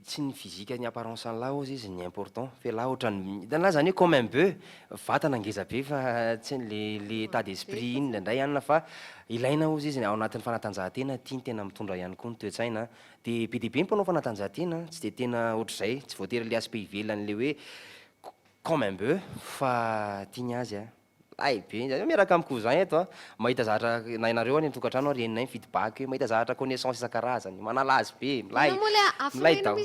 tsy ny physique ny apparence ny lahy ozy izy ny important fa lahy ohatrany dana zany hoe comme un peu vatana ngeza be fa tsy le état d'esprit iny ndray ihanyna fa ilaina ozy izy ao anatin'ny fanatanjahantena tiany tena mitondra ihany koa ny toetsaina dia be dia be mpanao fanatanjahantena tsy dia tena ohatr'izay tsy voatery le aspect ivelan'le hoe comme un peu fa tiany azy ay be miaraka amiko zany eto mahita zavatra na inareo any tokantrano reninay feedback hoe mahita zavatra connaissance isan-karazany manala azy be milay dao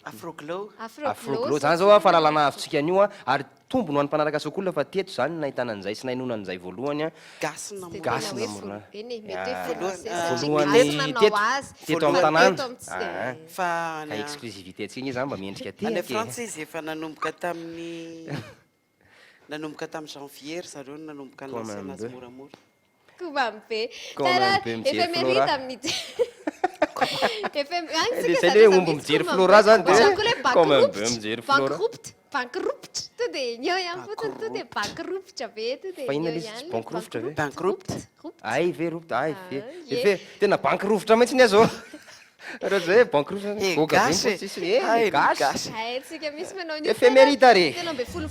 afroglo zany zao fahalalana avitsika an'io ary tombono any mpanaraka sokolona fa teto zany nahitana an'izay sy nahinona an'izay voalohany gasina morona voalohany teto amin'ny tanàna fa exclusivité tsika zany mba miendrika
any frantsa izy efa nanomboka tamin'ny nanomboka tamin'ny janvier zareo nanomboka nasana azy moramora
kumambe efa merita amin'ny
zay le omby mijery flora zany
bankrupt to dia eo ihany fotsiny to dia bankrupt be to dia
fa inona le izy bankrupt ve ay ve rupt ay ve efe tena bankrupt mihitsy ny azao raha zay bankrupt
gasy tsika misy manao
efe merita re
tena mbe folo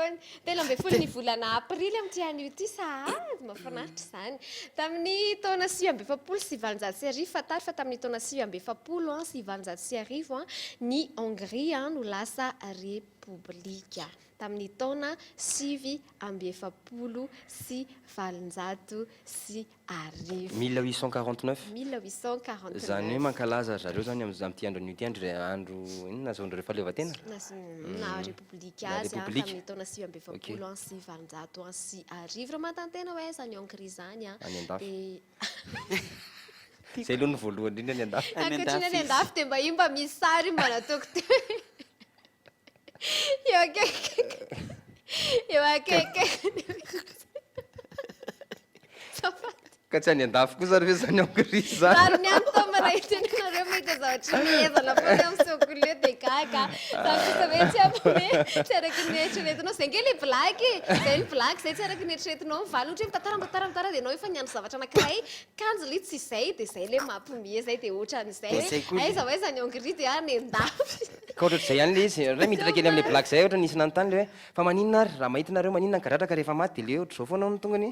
foana telo amby folo ny volana aprily amin'ity anio ity sahady mahafinaritra izany tamin'ny taona 1970 fatary fa tamin'ny taona 1970 ny Hongrie no lasa repoblika tamin'ny taona 1970
1849 zany hoe mankalaza zareo zany amin'ity andro an'io ty andro andro inona zao rehefa levatena
na repoblika azy tamin'ny taona 1970 raha matantena hoe zany Hongrie zany
zay aloha ny voalohany indrindra ny andafy
ankehitriny any andafy dia mba io mba misy sary mba nataoko teo eo akaiky
ka tsy any andafy kosa reo zany Hongrie zany
ary ny any tao maraitenareo mahita zavatra miezana foana amin'ny sekolia dia kaka safisa hoe tsy ampome tsy araky ny eritreretinao zay nge le blaky zay ny blaky zay tsy araky ny eritreretinao mivaly ohatra mitatarambatarambatara dia anao efa niano zavatra anankiray kanjo le tsy izay dia zay le mampomie zay dia ohatra an'izay hoe aiza hoe zany Hongrie dia any andafy
ka ohatra ohatr'izay ihany le izy ray miditra kely amin'le blaky zay ohatra nisy nanontany le hoe fa maninona ary raha mahitinareo maninona ny kadratraka rehefa maty dia le ohatra zao foana ny tongony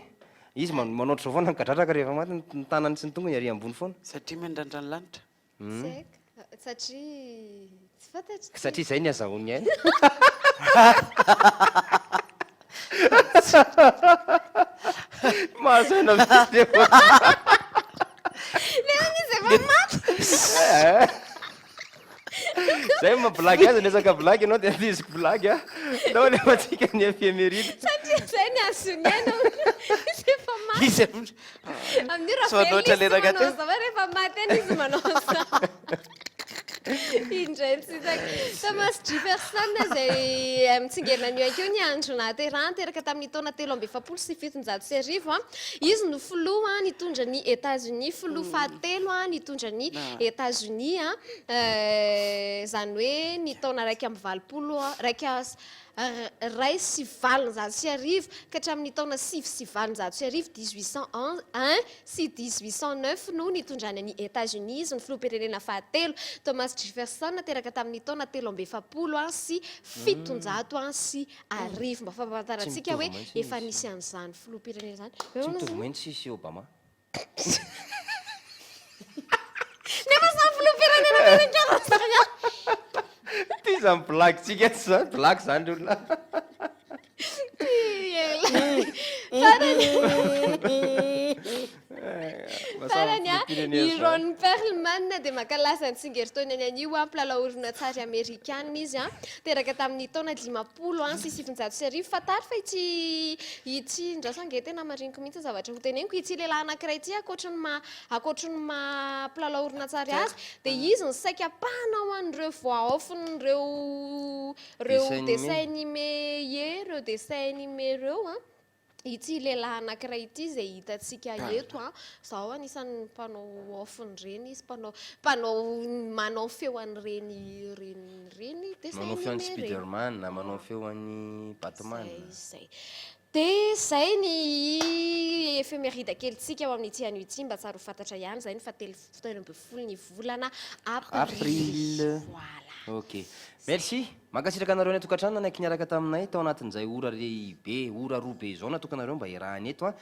izy manao ohatr'izao foana ny kadratraka rehefa maty ny tanany sy ny tongony ary ambony foana
satria miandrandra ny lanitra
satria tsy fantatry
satria izay ny azahoany ainy mahazaina le
izy efa maty
zay mablaky azy nesaka blaky ianao dia fiziko blaky a tao lefa tsika ny efemeride
satria zay ny azoniana izy efa maty
izy
amin'ny rahavelizmanao zava rehefa maty any izy manao sa indray Thomas Jefferson zay mitsingerina anio akeo ny andro nahaterahany teraka tamin'ny taona 1770 izy no filoha nitondra ny États-Unis filoha fahatelo nitondra ny États-Unis zany hoe ny taona raiky amby valopolo ray sy valonjato sy arivo ka hatramin'ny taona 7 sy 1801 sy 1809 no nitondrany ny États-Unis izy ny filoham-pirenena fahatelo Thomas Jefferson teraka tamin'ny taona 1700 sy 700 sy arivo mba fampafantarantsika hoe efa nisy an'izany filoham-pirenena zany
tsy mitovy maintsy sy Obama
nefa samy filoham-pirenena merenkarasaya
ty zany blaky tsika tsy zany blaky zany ry olona
farany i Ron Perlman dia makalasa ny tsingeritaony any anio mpilalao horonan-tsary amerikana izy teraka tamin'ny taona 50 sy 700 fatary fa ity ndrasange tena mariniko mihitsy zavatra ho teneniko ity lehilahy anankiray ity akoatriny mpilalao horonan-tsary azy dia izy ny saika panao an'ireo voix off reo dessin animé reo dessin animé reo ity lehilahy anankiray ity zay hitantsika eto zao anisan'ny mpanao off-nyreny izy mpanao manao feo an'ireny dessin
manao feo an'ny Spiderman na manao feo an'ny Batman
dia zay ny éphéméride kelitsika ao amin'ity anio ity mba tsara ho fantatra ihany zay ny fatelo ny volana aprily
ok merci mankasitraka anareo ny tokantrano nanaiky niaraka taminay tao anatin'izay ora lehibe ora robe zao natokanareo mba hirahany eto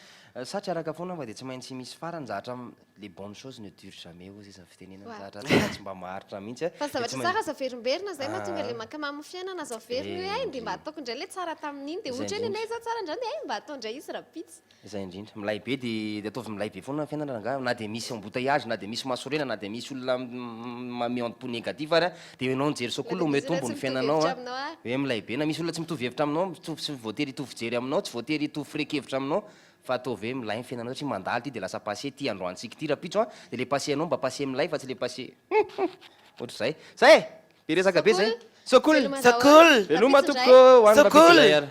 satria araka foana mba dia tsy maintsy misy farany zahatra les bonnes choses ne durent jamais ozy izy fitenena zahatra tsy mba maharitra mihitsy
fa zavatra tsara zaverimberina zay mahatonga le makamamo fiainana zaveriny hoe dia mba ataoko indray le tsara tamin'iny dia ohatra ny za tsara indrany dia mba atao indray izy rapitsy
zay indrindra milay be dia ataovy milay be foana fiainana ranga na dia misy embouteillage na dia misy masorena na dia misy olona mamionpo négatif ary dia enao nijery sokola ome tombo ny fiainanao hoe milay be na misy olona tsy mitovy hevitra aminao tsy voatery hitovy jery aminao tsy voatery hitovy fireki-hevitra aminao fa ataovy hoe milay ny fiainanao satria mandaly ty dia lasa passé ty androantsika ty rapitso dia le passé anao mba passé milay fa tsy le passé ohatr'izay zay be resaka be zay sokoly veloma toko hoanina rapitsolay ary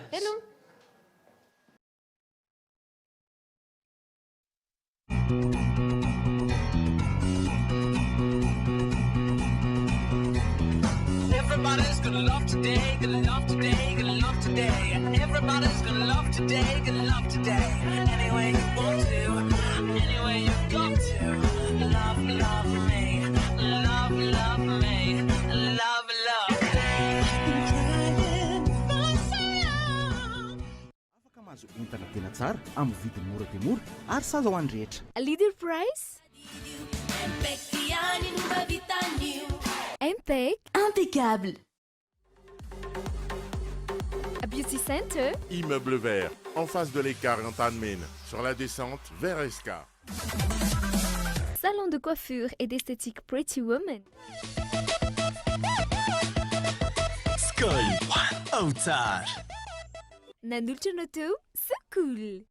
Everybody's gonna love today, gonna love today, gonna love today. Everybody's gonna love today, gonna love today. Any way you want to, any way you got to. Love, love me, love, love me, love, love me.
entana tena tsara amin'ny vidiny mora dia mora ary saza ho any rehetra.
Leader price.
Impeccable.
Beauty Center.
Immeuble vert, en face de l'écart en Tanmen, sur la descente vers Esca.
Salon de coiffure et d'esthétique Pretty Woman.
Sky One Outside.
Nanulcho Noto, so cool.